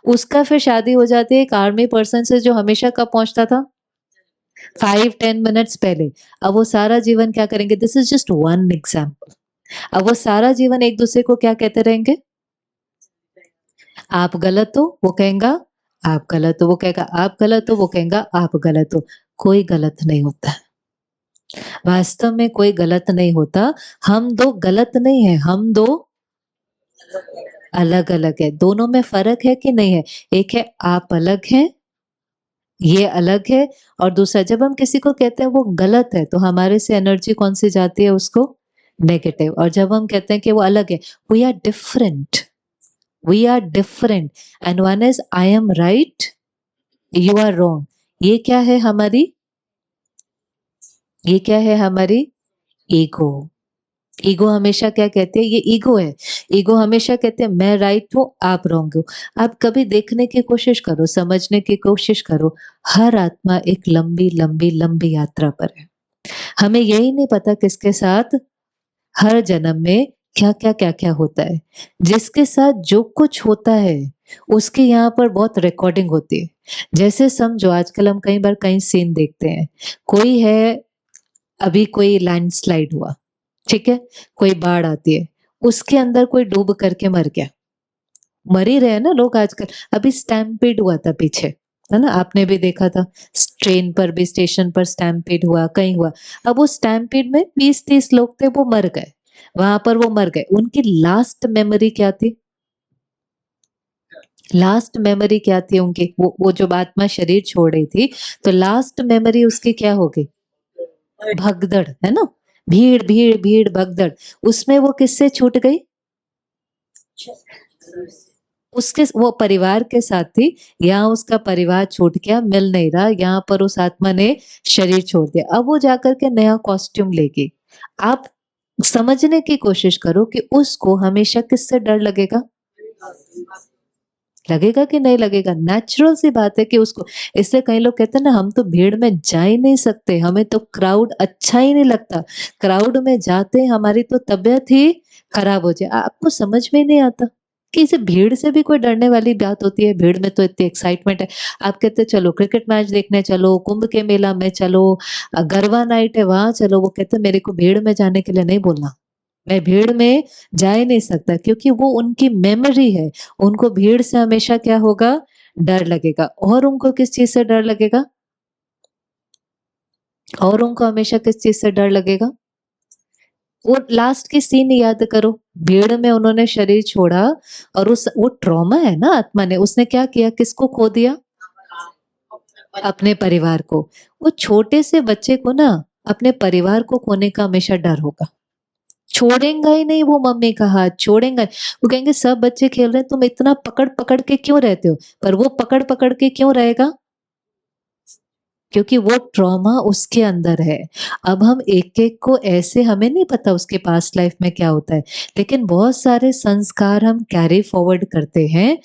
उसका फिर शादी हो जाती है एक आर्मी पर्सन से जो हमेशा कब पहुंचता था? 5-10 मिनट्स पहले। अब वो सारा जीवन क्या करेंगे? This is just one example. अब वो सारा जीवन एक दूसरे को क्या कहते रहेंगे? आप गलत हो, वो कहेगा आप गलत हो, वो कहेगा आप गलत हो, वो कहेगा आप गलत हो। कोई गलत नहीं होता है। वास्तव में कोई गलत नहीं होता। हम दो गलत नहीं है, हम दो अलग अलग है। दोनों में फर्क है कि नहीं है? एक है आप अलग हैं, ये अलग है, और दूसरा जब हम किसी को कहते हैं वो गलत है, तो हमारे से एनर्जी कौन सी जाती है? उसको नेगेटिव। और जब हम कहते हैं कि वो अलग है, we are different, we are different, and one is I am right, you are wrong. ये क्या है हमारी? ये क्या है हमारी? ईगो। ईगो हमेशा क्या कहते हैं? ये ईगो है। ईगो हमेशा कहते हैं मैं राइट हूं, आप रॉन्ग हो। आप कभी देखने की कोशिश करो, समझने की कोशिश करो, हर आत्मा एक लंबी लंबी लंबी यात्रा पर है। हमें यही नहीं पता किसके साथ हर जन्म में क्या क्या होता है। जिसके साथ जो कुछ होता है उसके यहाँ पर बहुत रिकॉर्डिंग होती है। जैसे समझो आजकल हम कई बार कई सीन देखते हैं, कोई है, अभी कोई लैंडस्लाइड हुआ, ठीक है, कोई बाढ़ आती है, उसके अंदर कोई डूब करके मर गया। मर ही रहे हैं ना लोग आजकल। अभी स्टैम्पेड हुआ था पीछे, है ना, आपने भी देखा था, ट्रेन पर भी, स्टेशन पर स्टैम्पेड हुआ, कहीं हुआ। अब उस स्टैम्पेड में 20-30 लोग थे, वो मर गए, वहां पर वो मर गए। उनकी लास्ट मेमोरी क्या थी? लास्ट मेमोरी क्या थी उनकी? वो जब आत्मा शरीर छोड़ रही थी, तो लास्ट मेमोरी उसकी क्या हो गई? भगदड़, है ना, भीड़ भीड़ भीड़ भगदड़। उसमें वो किससे छूट गई? उसके वो परिवार के साथ थी, यहाँ उसका परिवार छूट गया, मिल नहीं रहा, यहाँ पर उस आत्मा ने शरीर छोड़ दिया। अब वो जाकर के नया कॉस्ट्यूम लेगी। आप समझने की कोशिश करो कि उसको हमेशा किससे डर लगेगा? लगेगा कि नहीं लगेगा? नेचुरल सी बात है कि उसको। इससे कई लोग कहते हैं ना, हम तो भीड़ में जा ही नहीं सकते, हमें तो क्राउड अच्छा ही नहीं लगता, क्राउड में जाते हमारी तो तबीयत ही खराब हो जाए। आपको समझ में नहीं आता कि इसे भीड़ से भी कोई डरने वाली बात होती है? भीड़ में तो इतनी एक्साइटमेंट है। आप कहते चलो क्रिकेट मैच देखने चलो, कुंभ के मेला में चलो, गरबा नाइट है वहां चलो, वो कहते मेरे को भीड़ में जाने के लिए नहीं बोलना, मैं भीड़ में जा ही नहीं सकता, क्योंकि वो उनकी मेमोरी है। उनको भीड़ से हमेशा क्या होगा? डर लगेगा। और उनको किस चीज से डर लगेगा? और उनको हमेशा किस चीज से डर लगेगा? वो लास्ट की सीन याद करो, भीड़ में उन्होंने शरीर छोड़ा, और उस वो ट्रॉमा है ना, आत्मा ने, उसने क्या किया? किसको खो दिया? अपने परिवार को। वो छोटे से बच्चे को ना अपने परिवार को खोने का हमेशा डर होगा। छोड़ेगा ही नहीं वो मम्मी का हाथ, छोड़ेगा। वो कहेंगे सब बच्चे खेल रहे हैं, तुम इतना पकड़ पकड़ के क्यों रहते हो? पर वो पकड़ पकड़ के क्यों रहेगा? क्योंकि वो ट्रॉमा उसके अंदर है। अब हम एक एक को ऐसे, हमें नहीं पता उसके पास्ट लाइफ में क्या होता है, लेकिन बहुत सारे संस्कार हम कैरी फॉरवर्ड करते हैं,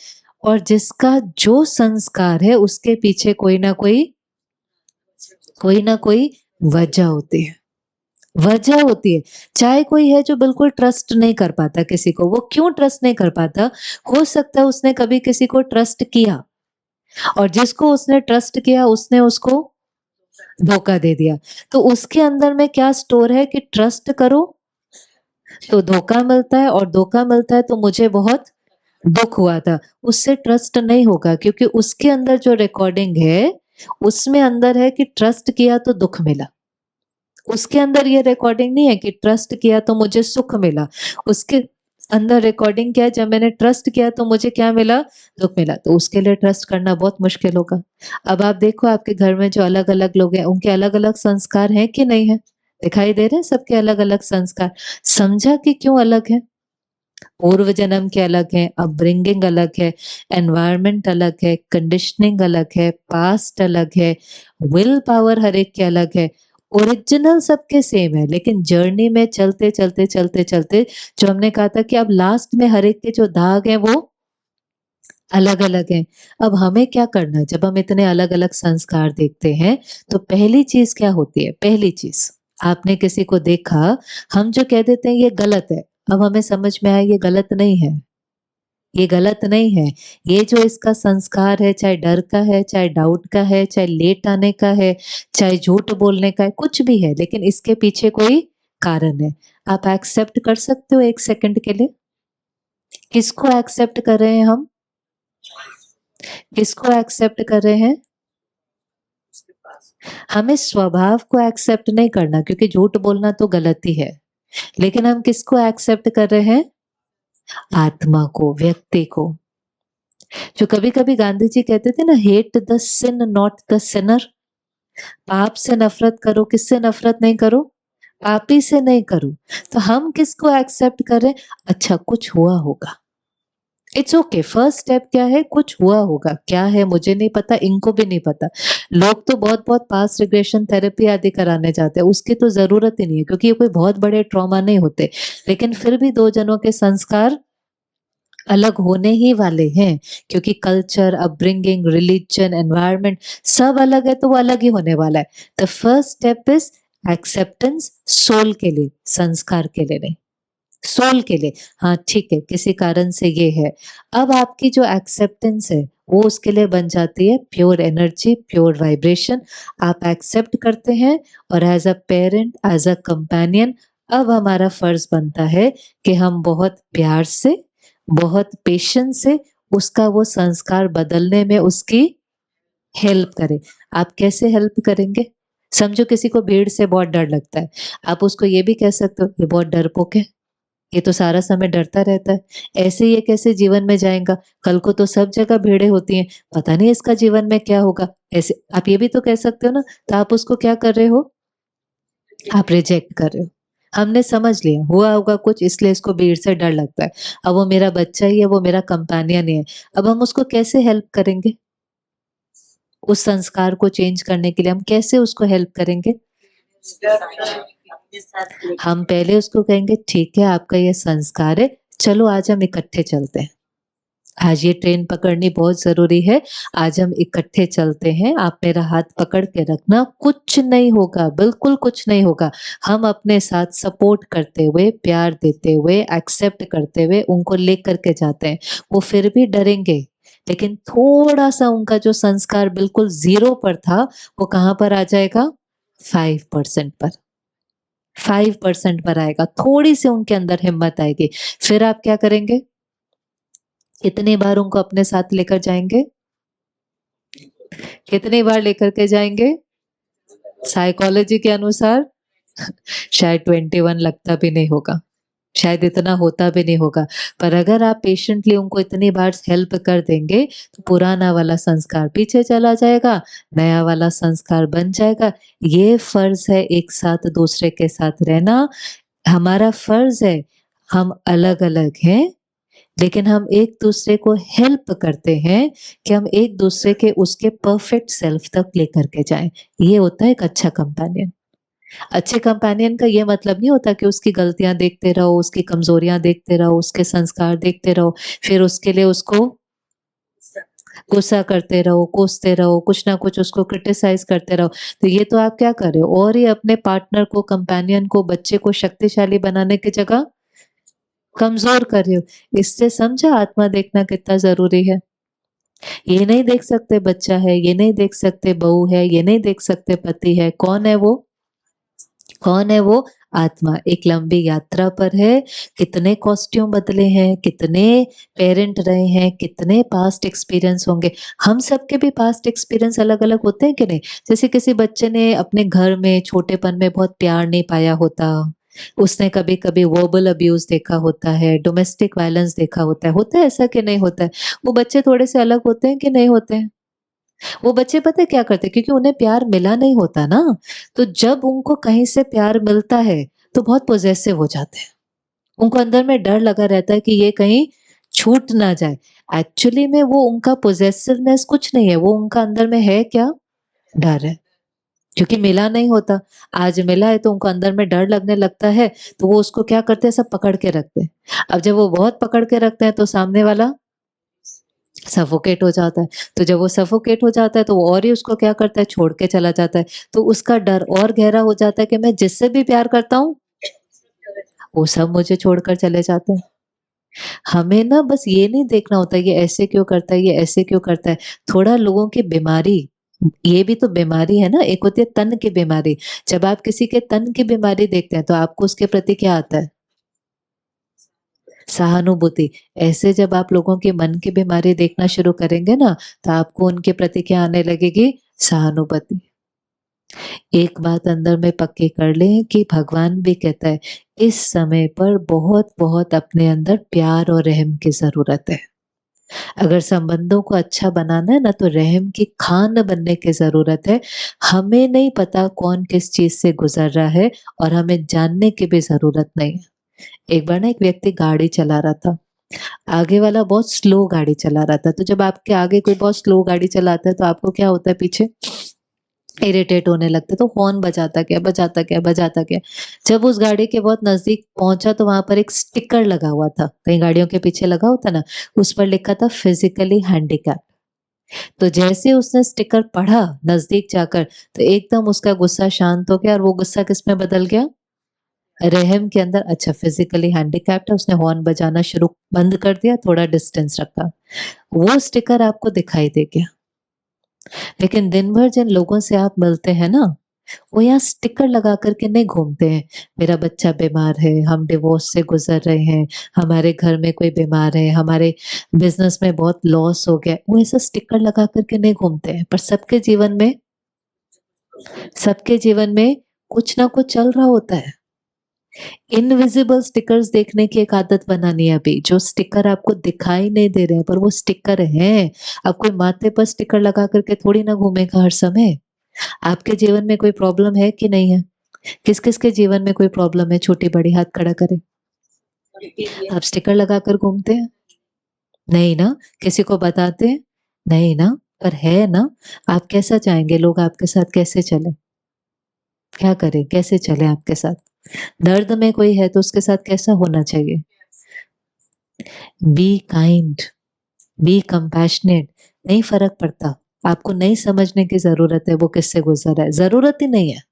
और जिसका जो संस्कार है उसके पीछे कोई ना कोई वजह होती है, वजह होती है। चाहे कोई है जो बिल्कुल ट्रस्ट नहीं कर पाता किसी को, वो क्यों ट्रस्ट नहीं कर पाता? हो सकता है उसने कभी किसी को ट्रस्ट किया, और जिसको उसने ट्रस्ट किया उसने उसको धोखा दे दिया। तो उसके अंदर में क्या स्टोर है कि ट्रस्ट करो तो धोखा मिलता है, और धोखा मिलता है तो मुझे बहुत दुख हुआ था। उससे ट्रस्ट नहीं होगा, क्योंकि उसके अंदर जो रिकॉर्डिंग है उसमें अंदर है कि ट्रस्ट किया तो दुख मिला। उसके अंदर ये रिकॉर्डिंग नहीं है कि ट्रस्ट किया तो मुझे सुख मिला। उसके अंदर रिकॉर्डिंग क्या है? जब मैंने ट्रस्ट किया तो मुझे क्या मिला? दुख मिला। तो उसके लिए ट्रस्ट करना बहुत मुश्किल होगा। अब आप देखो आपके घर में जो अलग अलग लोग हैं, उनके अलग अलग संस्कार हैं कि नहीं है? दिखाई दे रहे हैं सबके अलग अलग संस्कार। समझा कि क्यों अलग है? पूर्व जन्म के अलग हैं, अपब्रिंगिंग अलग है, एनवायरनमेंट अलग है, कंडीशनिंग अलग है, पास्ट अलग है, विल पावर हर एक के अलग है। ओरिजिनल सबके सेम है, लेकिन जर्नी में चलते जो हमने कहा था कि अब लास्ट में हर एक के जो दाग हैं वो अलग अलग हैं। अब हमें क्या करना है, जब हम इतने अलग अलग संस्कार देखते हैं तो पहली चीज क्या होती है? पहली चीज, आपने किसी को देखा, हम जो कह देते हैं ये गलत है, अब हमें समझ में आया ये गलत नहीं है, ये गलत नहीं है। ये जो इसका संस्कार है, चाहे डर का है, चाहे डाउट का है, चाहे लेट आने का है, चाहे झूठ बोलने का है, कुछ भी है, लेकिन इसके पीछे कोई कारण है। आप एक्सेप्ट कर सकते हो 1 सेकंड के लिए? किसको एक्सेप्ट कर रहे हैं हम? किसको एक्सेप्ट कर रहे हैं? हमें स्वभाव को एक्सेप्ट नहीं करना, क्योंकि झूठ बोलना तो गलती है, लेकिन हम किसको एक्सेप्ट कर रहे हैं? आत्मा को, व्यक्ति को। जो कभी-कभी गांधी जी कहते थे ना, hate the sin not the sinner. पाप से नफरत करो, किससे नफरत नहीं करो? पापी से नहीं करो। तो हम किसको एक्सेप्ट कर रहे हैं? अच्छा, कुछ हुआ होगा, इट्स ओके। फर्स्ट स्टेप क्या है? कुछ हुआ होगा, क्या है मुझे नहीं पता, इनको भी नहीं पता। लोग तो बहुत बहुत पास्ट रिग्रेशन थेरेपी आदि कराने जाते हैं, उसकी तो जरूरत ही नहीं है, क्योंकि ये कोई बहुत बड़े ट्रॉमा नहीं होते, लेकिन फिर भी दो जनों के संस्कार अलग होने ही वाले हैं, क्योंकि कल्चर, अपब्रिंगिंग, रिलीजन, एनवायरनमेंट सब अलग है, तो वो अलग ही होने वाला है। The first step is acceptance, soul के लिए, संस्कार के लिए नहीं, सोल के लिए। हाँ ठीक है, किसी कारण से ये है। अब आपकी जो एक्सेप्टेंस है वो उसके लिए बन जाती है प्योर एनर्जी, प्योर वाइब्रेशन। आप एक्सेप्ट करते हैं, और as a parent, as a companion, अब हमारा फर्ज बनता है कि हम बहुत प्यार से, बहुत पेशेंस से उसका वो संस्कार बदलने में उसकी हेल्प करें। आप कैसे हेल्प करेंगे? समझो किसी को भीड़ से बहुत डर लगता है, आप उसको ये भी कह सकते हो, ये बहुत डरपोक है, ये तो सारा समय डरता रहता है, ऐसे ये कैसे जीवन में जाएगा, कल को तो सब जगह भीड़ें होती हैं, पता नहीं इसका जीवन में क्या होगा। ऐसे आप ये भी तो कह सकते हो ना। तो आप उसको क्या कर रहे हो? आप रिजेक्ट कर रहे हो। हमने समझ लिया हुआ होगा कुछ, इसलिए इसको भीड़ से डर लगता है। अब वो मेरा बच्चा ही है, वो मेरा कंपेनियन ही है। अब हम उसको कैसे हेल्प करेंगे? उस संस्कार को चेंज करने के लिए हम कैसे उसको हेल्प करेंगे? हम पहले उसको कहेंगे, ठीक है आपका ये संस्कार है, चलो आज हम इकट्ठे चलते हैं, आज ये ट्रेन पकड़नी बहुत जरूरी है, आज हम इकट्ठे चलते हैं, आप मेरा हाथ पकड़ के रखना, कुछ नहीं होगा, बिल्कुल कुछ नहीं होगा। हम अपने साथ सपोर्ट करते हुए, प्यार देते हुए, एक्सेप्ट करते हुए उनको लेकर के जाते हैं। वो फिर भी डरेंगे, लेकिन थोड़ा सा उनका जो संस्कार बिल्कुल 0 पर था, वो कहाँ पर आ जाएगा? 5% पर। 5% पर आएगा, थोड़ी सी उनके अंदर हिम्मत आएगी। फिर आप क्या करेंगे? कितनी बार उनको अपने साथ लेकर जाएंगे? कितनी बार लेकर के जाएंगे? साइकोलॉजी के अनुसार शायद 21 लगता भी नहीं होगा, शायद इतना होता भी नहीं होगा। पर अगर आप पेशेंटली उनको इतनी बार हेल्प कर देंगे, तो पुराना वाला संस्कार पीछे चला जाएगा, नया वाला संस्कार बन जाएगा। ये फर्ज है एक साथ दूसरे के साथ रहना। हमारा फर्ज है, हम अलग अलग हैं, लेकिन हम एक दूसरे को हेल्प करते हैं कि हम एक दूसरे के उसके परफेक्ट सेल्फ तक लेकर के जाएं। ये होता है एक अच्छा कंपेनियन। अच्छे कंपेनियन का ये मतलब नहीं होता कि उसकी गलतियां देखते रहो, उसकी कमजोरियां देखते रहो, उसके संस्कार देखते रहो, फिर उसके लिए उसको गुस्सा करते रहो, कोसते रहो, कुछ ना कुछ उसको क्रिटिसाइज करते रहो। तो ये तो आप क्या कर रहे हो, और ये अपने पार्टनर को, कंपेनियन को, बच्चे को शक्तिशाली बनाने की जगह कमजोर कर रहे हो। इससे समझा आत्मा देखना कितना जरूरी है। ये नहीं देख सकते बच्चा है, ये नहीं देख सकते बहू है, ये नहीं देख सकते पति है, कौन है वो? कौन है वो? आत्मा एक लंबी यात्रा पर है। कितने कॉस्ट्यूम बदले हैं, कितने पेरेंट रहे हैं, कितने पास्ट एक्सपीरियंस होंगे। हम सबके भी पास्ट एक्सपीरियंस अलग अलग होते हैं कि नहीं? जैसे किसी बच्चे ने अपने घर में छोटेपन में बहुत प्यार नहीं पाया होता, उसने कभी कभी वर्बल अब्यूज देखा होता है, डोमेस्टिक वायलेंस देखा होता है ऐसा कि नहीं होता है? वो बच्चे थोड़े से अलग होते हैं कि नहीं होते हैं? वो बच्चे पता है क्या करते हैं? क्योंकि उन्हें प्यार मिला नहीं होता ना, तो जब उनको कहीं से प्यार मिलता है तो बहुत पॉजेसिव हो जाते हैं। उनको अंदर में डर लगा रहता है कि ये कहीं छूट ना जाए। एक्चुअली में वो उनका पोजेसिवनेस कुछ नहीं है, वो उनका अंदर में है क्या? डर है। क्योंकि मिला नहीं होता। आज मिला है तो उनको अंदर में डर लगने लगता है, तो वो उसको क्या करते हैं, सब पकड़ के रखते हैं। अब जब वो बहुत पकड़ के रखते हैं तो सामने वाला सफोकेट हो जाता है। तो जब वो सफोकेट हो जाता है तो वो और ही उसको क्या करता है, छोड़ के चला जाता है। तो उसका डर और गहरा हो जाता है कि मैं जिससे भी प्यार करता हूँ, वो सब मुझे छोड़कर चले जाते हैं। हमें ना बस ये नहीं देखना होता ये ऐसे क्यों करता है, ये ऐसे क्यों करता है। थोड़ा लोगों की बीमारी, ये भी तो बीमारी है ना, एक होती है तन की बीमारी। जब आप किसी के तन की बीमारी देखते हैं तो आपको उसके प्रति क्या आता है? सहानुभूति। ऐसे जब आप लोगों के मन की बीमारी देखना शुरू करेंगे ना, तो आपको उनके प्रति क्या आने लगेगी? सहानुभूति। एक बात अंदर में पक्की कर लें कि भगवान भी कहता है, इस समय पर बहुत-बहुत अपने अंदर प्यार और रहम की ज़रूरत है। अगर संबंधों को अच्छा बनाना है ना, तो रहम की खान बनने की ज़रूरत है। हमें नहीं पता कौन किस चीज़ से गुज़र रहा है और हमें जानने की भी ज़रूरत नहीं है। एक बार ना एक व्यक्ति गाड़ी चला रहा था, आगे वाला बहुत स्लो गाड़ी चला रहा था, तो जब आपके आगे कोई बहुत स्लो गाड़ी चलाता है, तो आपको क्या होता है पीछे? इरिटेट होने लगते, तो हॉर्न बजाता गया, बजाता गया, बजाता गया। जब उस गाड़ी के बहुत नज़दीक पहुँचा तो वहाँ पर एक स्टिकर लगा हुआ था, कई गाड़ियों के पीछे लगा होता है ना, उस पर लिखा था फिज़िकली हैंडिकैप्ड। तो जैसे ही उसने स्टिकर पढ़ा नज़दीक जाकर, तो एकदम उसका गुस्सा शांत हो गया और वो गुस्सा किसमें बदल गया? रहम के अंदर। अच्छा फिज़िकली हैंडिकैप्ड है, उसने हॉर्न बजाना शुरू बंद कर दिया, थोड़ा डिस्टेंस रखा। वो स्टिकर आपको दिखाई दे गया। लेकिन दिन भर जिन लोगों से आप मिलते हैं ना, वो यहाँ स्टिकर लगा कर के नहीं घूमते हैं। मेरा बच्चा बीमार है, हम डिवोर्स से गुज़र रहे हैं, हमारे घर में कोई बीमार है, हमारे बिज़नेस में बहुत लॉस हो गया। वो ऐसा स्टिकर लगा कर के नहीं घूमते हैं, पर सबके जीवन में कुछ ना कुछ चल रहा होता है। इनविजिबल स्टिकर्स देखने की एक आदत बनानी है अभी, जो स्टिकर आपको दिखाई नहीं दे रहे हैं, पर वो स्टिकर हैं। अब कोई माथे पर स्टिकर लगा कर के थोड़ी ना घूमेगा हर समय। आपके जीवन में कोई प्रॉब्लम है कि नहीं है? किस-किस के जीवन में कोई प्रॉब्लम है? छोटी-बड़ी हाथ खड़ा करें। आप स्टिकर लगाकर घूमते हैं? नहीं ना? किसी को बताते हैं? नहीं ना? पर है ना? आप कैसा चाहेंगे लोग आपके साथ कैसे चलें? क्या करें? कैसे चलें आपके साथ? दर्द में कोई है तो उसके साथ कैसा होना चाहिए? Be kind, B compassionate. नहीं फ़र्क पड़ता। आपको नहीं समझने की ज़रूरत है वो किससे गुज़र रहा है, ज़रूरत ही नहीं है।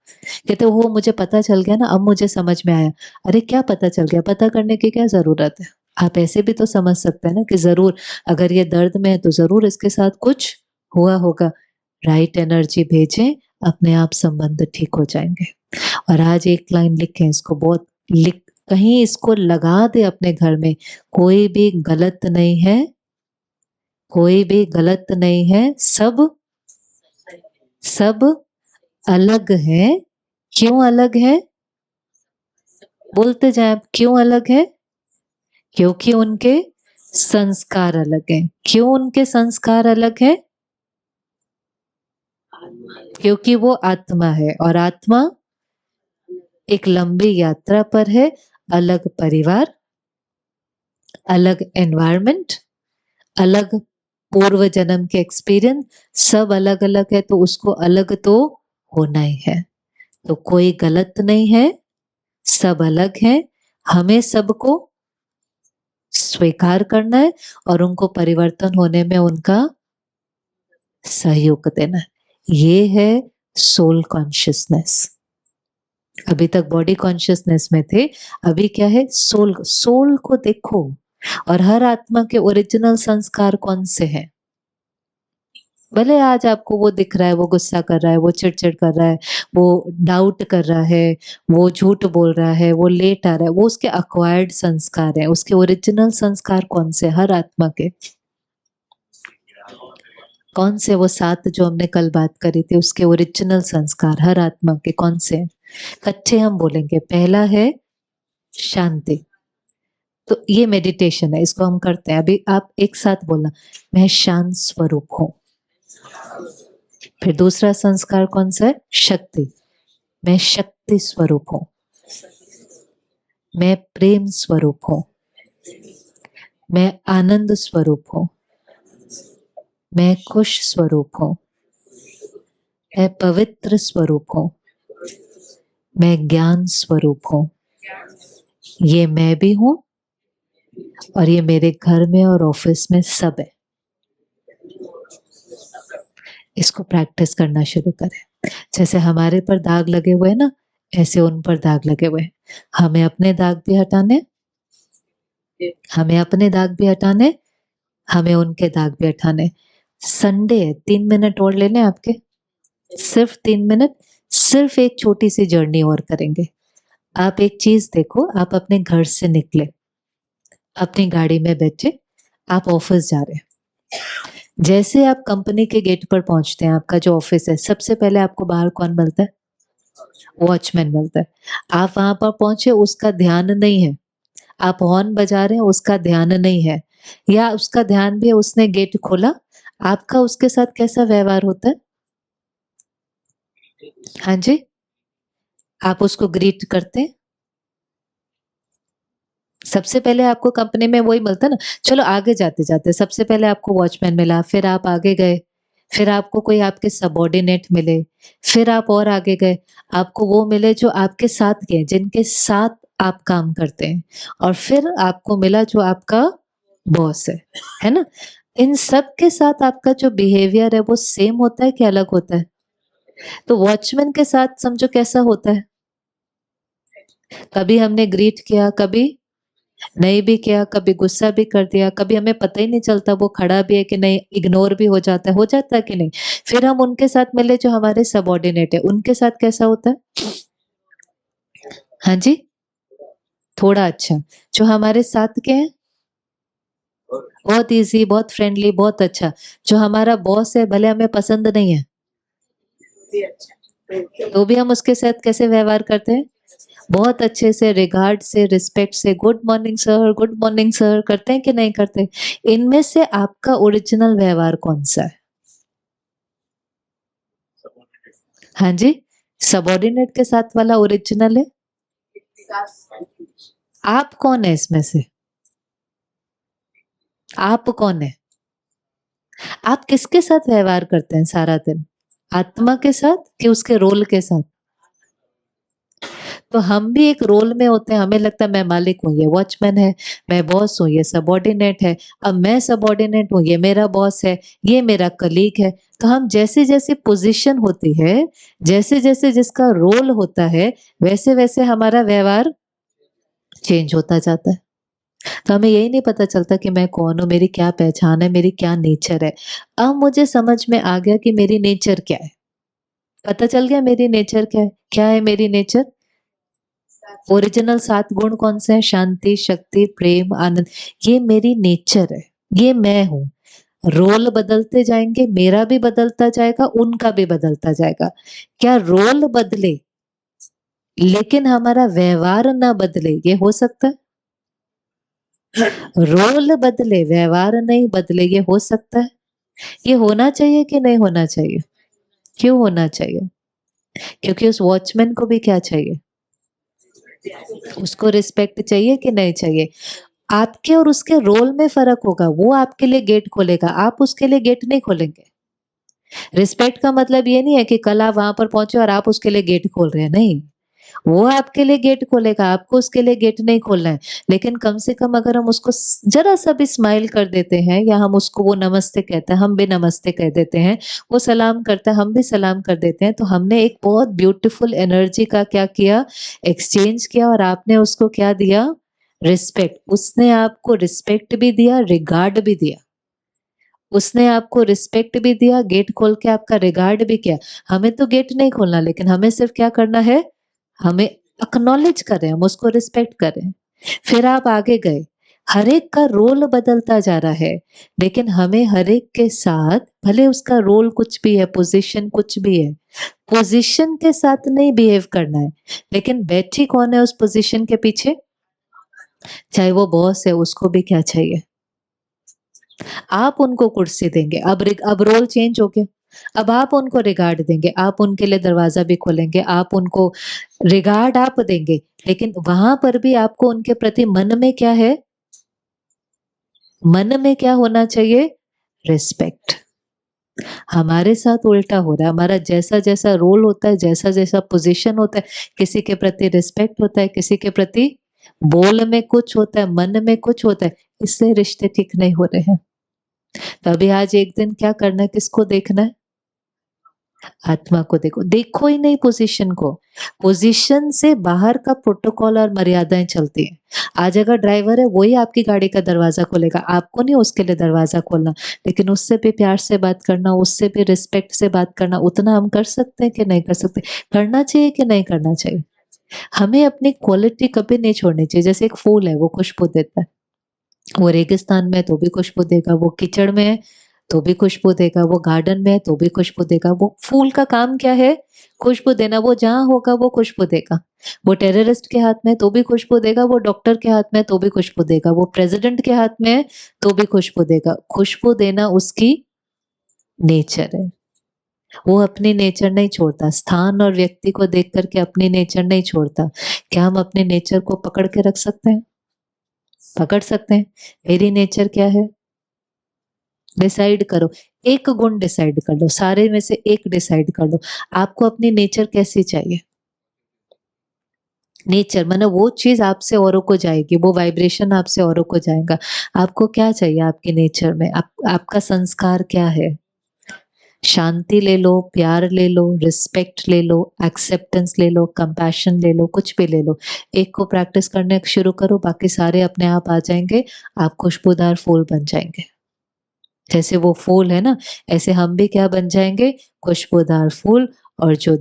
कहते हो मुझे पता चल गया ना, अब मुझे समझ में आया। अरे क्या पता चल गया? पता करने की क्या ज़रूरत है? आप ऐसे भी तो समझ सकते हैं ना कि ज़रूर अगर ये दर्द में है तो ज़रूर इसके साथ कुछ हुआ होगा। राइट एनर्जी भेजें, अपने आप संबंध ठीक हो जाएँगे। और आज एक लाइन लिखें इसको, बहुत लिख कहीं इसको लगा दें अपने घर में, कोई भी गलत नहीं है, कोई भी गलत नहीं है, सब अलग हैं। क्यों अलग हैं? बोलते जाएँ आप, क्यों अलग हैं? क्योंकि उनके संस्कार अलग हैं। क्यों उनके संस्कार अलग हैं? क्योंकि वो आत्मा है और आत्मा एक लंबी यात्रा पर है, अलग परिवार, अलग एनवायरनमेंट, अलग पूर्व जन्म के एक्सपीरियंस, सब अलग-अलग है तो उसको अलग तो होना ही है। तो कोई गलत नहीं है, सब अलग हैं, हमें सबको स्वीकार करना है और उनको परिवर्तन होने में उनका सहयोग देना है। ये है सोल कॉन्शियसनेस। अभी तक बॉडी कॉन्शियसनेस में थे, अभी क्या है सोल सोल को देखो और हर आत्मा के ओरिजिनल संस्कार कौन से हैं? भले आज आपको वो दिख रहा है, वो गुस्सा कर रहा है, वो चिड़-चिड़ कर रहा है, वो डाउट कर रहा है, वो झूठ बोल रहा है, वो लेट आ रहा है, वो उसके एक्वायर्ड संस्कार हैं, उसके ओरिजिनल संस्कार कौन से? हर आत्मा के। कौन से वो 7 जो हमने कल बात करी थी उसके ओरिजिनल संस्कार हर आत्मा के कौन से हैं? कच्चे हम बोलेंगे, पहला है शांति। तो ये मेडिटेशन है, इसको हम करते हैं। अभी आप एक साथ बोलना, मैं शांत स्वरूप हूँ। फिर दूसरा संस्कार कौन सा है? शक्ति। मैं शक्ति स्वरूप हूँ। मैं प्रेम स्वरूप हूँ, मैं आनंद स्वरूप हूँ, मैं खुश स्वरूप हूँ, मैं पवित्र स्वरूप हूँ, मैं ज्ञान स्वरूप हूँ। ये मैं भी हूँ और ये मेरे घर में और ऑफिस में सब है। इसको प्रैक्टिस करना शुरू करें। जैसे हमारे पर दाग लगे हुए हैं ना, ऐसे उन पर दाग लगे हुए हैं। हमें अपने दाग भी हटाने, हमें अपने दाग भी हटाने, हमें उनके दाग भी हटाने। संडे है, 3 मिनट और ले लें आपके, सिर्फ 3 मिनट, सिर्फ एक छोटी सी जर्नी और करेंगे। आप एक चीज देखो, आप अपने घर से निकले, अपनी गाड़ी में बैठे, आप ऑफिस जा रहे हैं। जैसे आप कंपनी के गेट पर पहुंचते हैं, आपका जो ऑफिस है, सबसे पहले आपको बाहर कौन मिलता है? वॉचमैन मिलता है। आप वहां पर पहुंचे, उसका ध्यान नहीं है, आप हॉर्न बजा रहे हैं, उसका ध्यान नहीं है, या उसका ध्यान भी है, उसने गेट खोला, आपका उसके साथ कैसा व्यवहार होता है? हाँ जी, आप उसको ग्रीट करते हैं। सबसे पहले आपको कंपनी में वही मिलता है ना। चलो आगे जाते जाते, सबसे पहले आपको वॉचमैन मिला, फिर आप आगे गए, फिर आपको कोई आपके सबॉर्डिनेट मिले, फिर आप और आगे गए, आपको वो मिले जो आपके साथ के, जिनके साथ आप काम करते हैं, और फिर आपको मिला जो आपका बॉस है ना? इन सब के साथ आपका जो बिहेवियर है वो सेम होता है कि अलग होता है? तो वॉचमैन के साथ समझो कैसा होता है? कभी हमने ग्रीट किया, कभी नहीं भी किया, कभी गुस्सा भी कर दिया, कभी हमें पता ही नहीं चलता वो खड़ा भी है कि नहीं, इग्नोर भी हो जाता है कि नहीं? फिर हम उनके साथ मिले जो हमारे सबॉर्डिनेट है, उनके साथ कैसा होता है? हाँ जी, थोड़ा अच्छा। जो हमारे साथ के हैं, बहुत इजी, बहुत फ्रेंडली, बहुत अच्छा। जो हमारा बॉस है, भले हमें पसंद नहीं है, तो भी हम उसके साथ कैसे व्यवहार करते हैं? बहुत अच्छे से, रिगार्ड से, रिस्पेक्ट से, गुड मॉर्निंग सर करते हैं कि नहीं करते? इनमें से आपका ओरिजिनल व्यवहार कौन सा है? हाँ जी, सबॉर्डिनेट के साथ वाला ओरिजिनल है। आप कौन है इसमें से? आप कौन है? आप किसके साथ व्यवहार करते हैं सारा दिन? आत्मा के साथ कि उसके रोल के साथ? तो हम भी एक रोल में होते हैं, हमें लगता है मैं मालिक हूँ, ये वॉचमैन है, मैं बॉस हूँ, ये सबॉर्डिनेट है, अब मैं सबॉर्डिनेट हूँ, ये मेरा बॉस है, ये मेरा कलीग है। तो हम जैसे जैसे पोजीशन होती है, जैसे जैसे जिसका रोल होता है, वैसे वैसे हमारा व्यवहार चेंज होता जाता है। तो हमें यही नहीं पता चलता कि मैं कौन हूँ, मेरी क्या पहचान है, मेरी क्या नेचर है। अब मुझे समझ में आ गया कि मेरी नेचर क्या है। पता चल गया मेरी नेचर क्या है। क्या है मेरी नेचर? ओरिजिनल 7 गुण कौन से हैं? शांति, शक्ति, प्रेम, आनंद। ये मेरी नेचर है, ये मैं हूँ। रोल बदलते जाएंगे, मेरा भी बदलता जाएगा, उनका भी बदलता जाएगा। क्या रोल बदले लेकिन हमारा व्यवहार ना बदले, ये हो सकता है? रोल बदले, व्यवहार नहीं बदले, ये हो सकता है? ये होना चाहिए कि नहीं होना चाहिए? क्यों होना चाहिए? क्योंकि उस वॉचमैन को भी क्या चाहिए? उसको रिस्पेक्ट चाहिए कि नहीं चाहिए? आपके और उसके रोल में फर्क होगा। वो आपके लिए गेट खोलेगा, आप उसके लिए गेट नहीं खोलेंगे। रिस्पेक्ट का मतलब ये नहीं है कि कल आप वहां पर पहुंचे और आप उसके लिए गेट खोल रहे हैं, नहीं। वो आपके लिए गेट खोलेगा, आपको उसके लिए गेट नहीं खोलना है। लेकिन कम से कम अगर हम उसको जरा सा भी स्माइल कर देते हैं, या हम उसको, वो नमस्ते कहता है, हम भी नमस्ते कह देते हैं, वो सलाम करता है, हम भी सलाम कर देते हैं, तो हमने एक बहुत ब्यूटीफुल एनर्जी का क्या किया? एक्सचेंज किया। और आपने उसको क्या दिया? रिस्पेक्ट। उसने आपको रिस्पेक्ट भी दिया, रिगार्ड भी दिया। उसने आपको रिस्पेक्ट भी दिया, गेट खोल के आपका रिगार्ड भी किया। हमें तो गेट नहीं खोलना, लेकिन हमें सिर्फ क्या करना है? हमें एक्नॉलेज करें, हम उसको रिस्पेक्ट करें। फिर आप आगे गए, हर एक का रोल बदलता जा रहा है, लेकिन हमें हर एक के साथ, भले उसका रोल कुछ भी है, पोजीशन कुछ भी है, पोजीशन के साथ नहीं बिहेव करना है। लेकिन बैठी कौन है उस पोजीशन के पीछे? चाहे वो बॉस है, उसको भी क्या चाहिए? आप उनको कुर्सी देंगे। अब रोल चेंज हो गया। अब आप उनको रिगार्ड देंगे, आप उनके लिए दरवाज़ा भी खोलेंगे, आप उनको रिगार्ड आप देंगे, लेकिन वहाँ पर भी आपको उनके प्रति मन में क्या है? मन में क्या होना चाहिए? रिस्पेक्ट। हमारे साथ उल्टा हो रहा है, हमारा जैसा-जैसा रोल होता है, जैसा-जैसा पोज़ीशन होता है, किसी के प्रति रिस्पेक्ट होता है, किसी के प्रति बोल में कुछ होता है, मन में कुछ होता है, इससे रिश्ते ठीक नहीं हो रहे हैं। तो अभी आज एक दिन क्या करना है, किसको देखना है? आत्मा को देखो, देखो ही नहीं पोजीशन को। पोजीशन से बाहर का प्रोटोकॉल और मर्यादाएं चलती हैं। आज अगर ड्राइवर है वही आपकी गाड़ी का दरवाजा खोलेगा, आपको नहीं उसके लिए दरवाजा खोलना, लेकिन उससे भी प्यार से बात करना, उससे भी रिस्पेक्ट से बात करना, उतना हम कर सकते हैं कि नहीं कर सकते? करना चाहिए कि नहीं करना चाहिए? हमें अपनी क्वालिटी कभी नहीं छोड़नी चाहिए। जैसे एक फूल है, वो खुशबू देता है, वो रेगिस्तान में है तो भी खुशबू देगा, वो कीचड़ में है तो भी खुशबू देगा, वो गार्डन में है तो भी खुशबू देगा। वो फूल का काम क्या है? खुशबू देना। वो जहाँ होगा वो खुशबू देगा। वो टेररिस्ट के हाथ में है तो भी खुशबू देगा, वो डॉक्टर के हाथ में है तो भी खुशबू देगा, वो प्रेसिडेंट के हाथ में है तो भी खुशबू देगा। खुशबू देना उसकी नेचर है। वो अपनी नेचर नहीं छोड़ता, स्थान और व्यक्ति को देख कर के अपनी नेचर नहीं छोड़ता। क्या हम अपने नेचर को पकड़ के रख सकते हैं? पकड़ सकते हैं। मेरी नेचर क्या है? डिसाइड करो, एक गुण डिसाइड कर लो, सारे में से एक डिसाइड कर लो। आपको अपनी नेचर कैसी चाहिए? नेचर माने वो चीज आपसे औरों को जाएगी, वो वाइब्रेशन आपसे औरों को जाएगा। आपको क्या चाहिए आपकी नेचर में? आपका संस्कार क्या है? शांति ले लो, प्यार ले लो, रिस्पेक्ट ले लो, एक्सेप्टेंस ले लो, कंपैशन ले लो, कुछ भी ले लो। एक को प्रैक्टिस करने शुरू करो, बाकी सारे अपने आप आ जाएंगे। आप खुशबूदार फूल बन जाएंगे। जैसे वो फूल है ना, ऐसे हम भी क्या बन जाएंगे? खुशबूदार फूल। और जो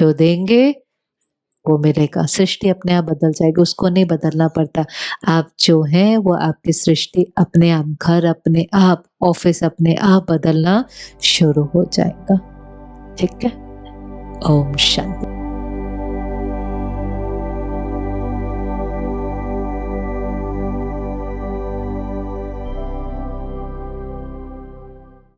देंगे वो मिलेगा। सृष्टि अपने आप बदल जाएगी, उसको नहीं बदलना पड़ता। आप जो हैं वो आपकी सृष्टि अपने आप, घर अपने आप, ऑफिस अपने आप बदलना शुरू हो जाएगा। ठीक है? ओम शांति।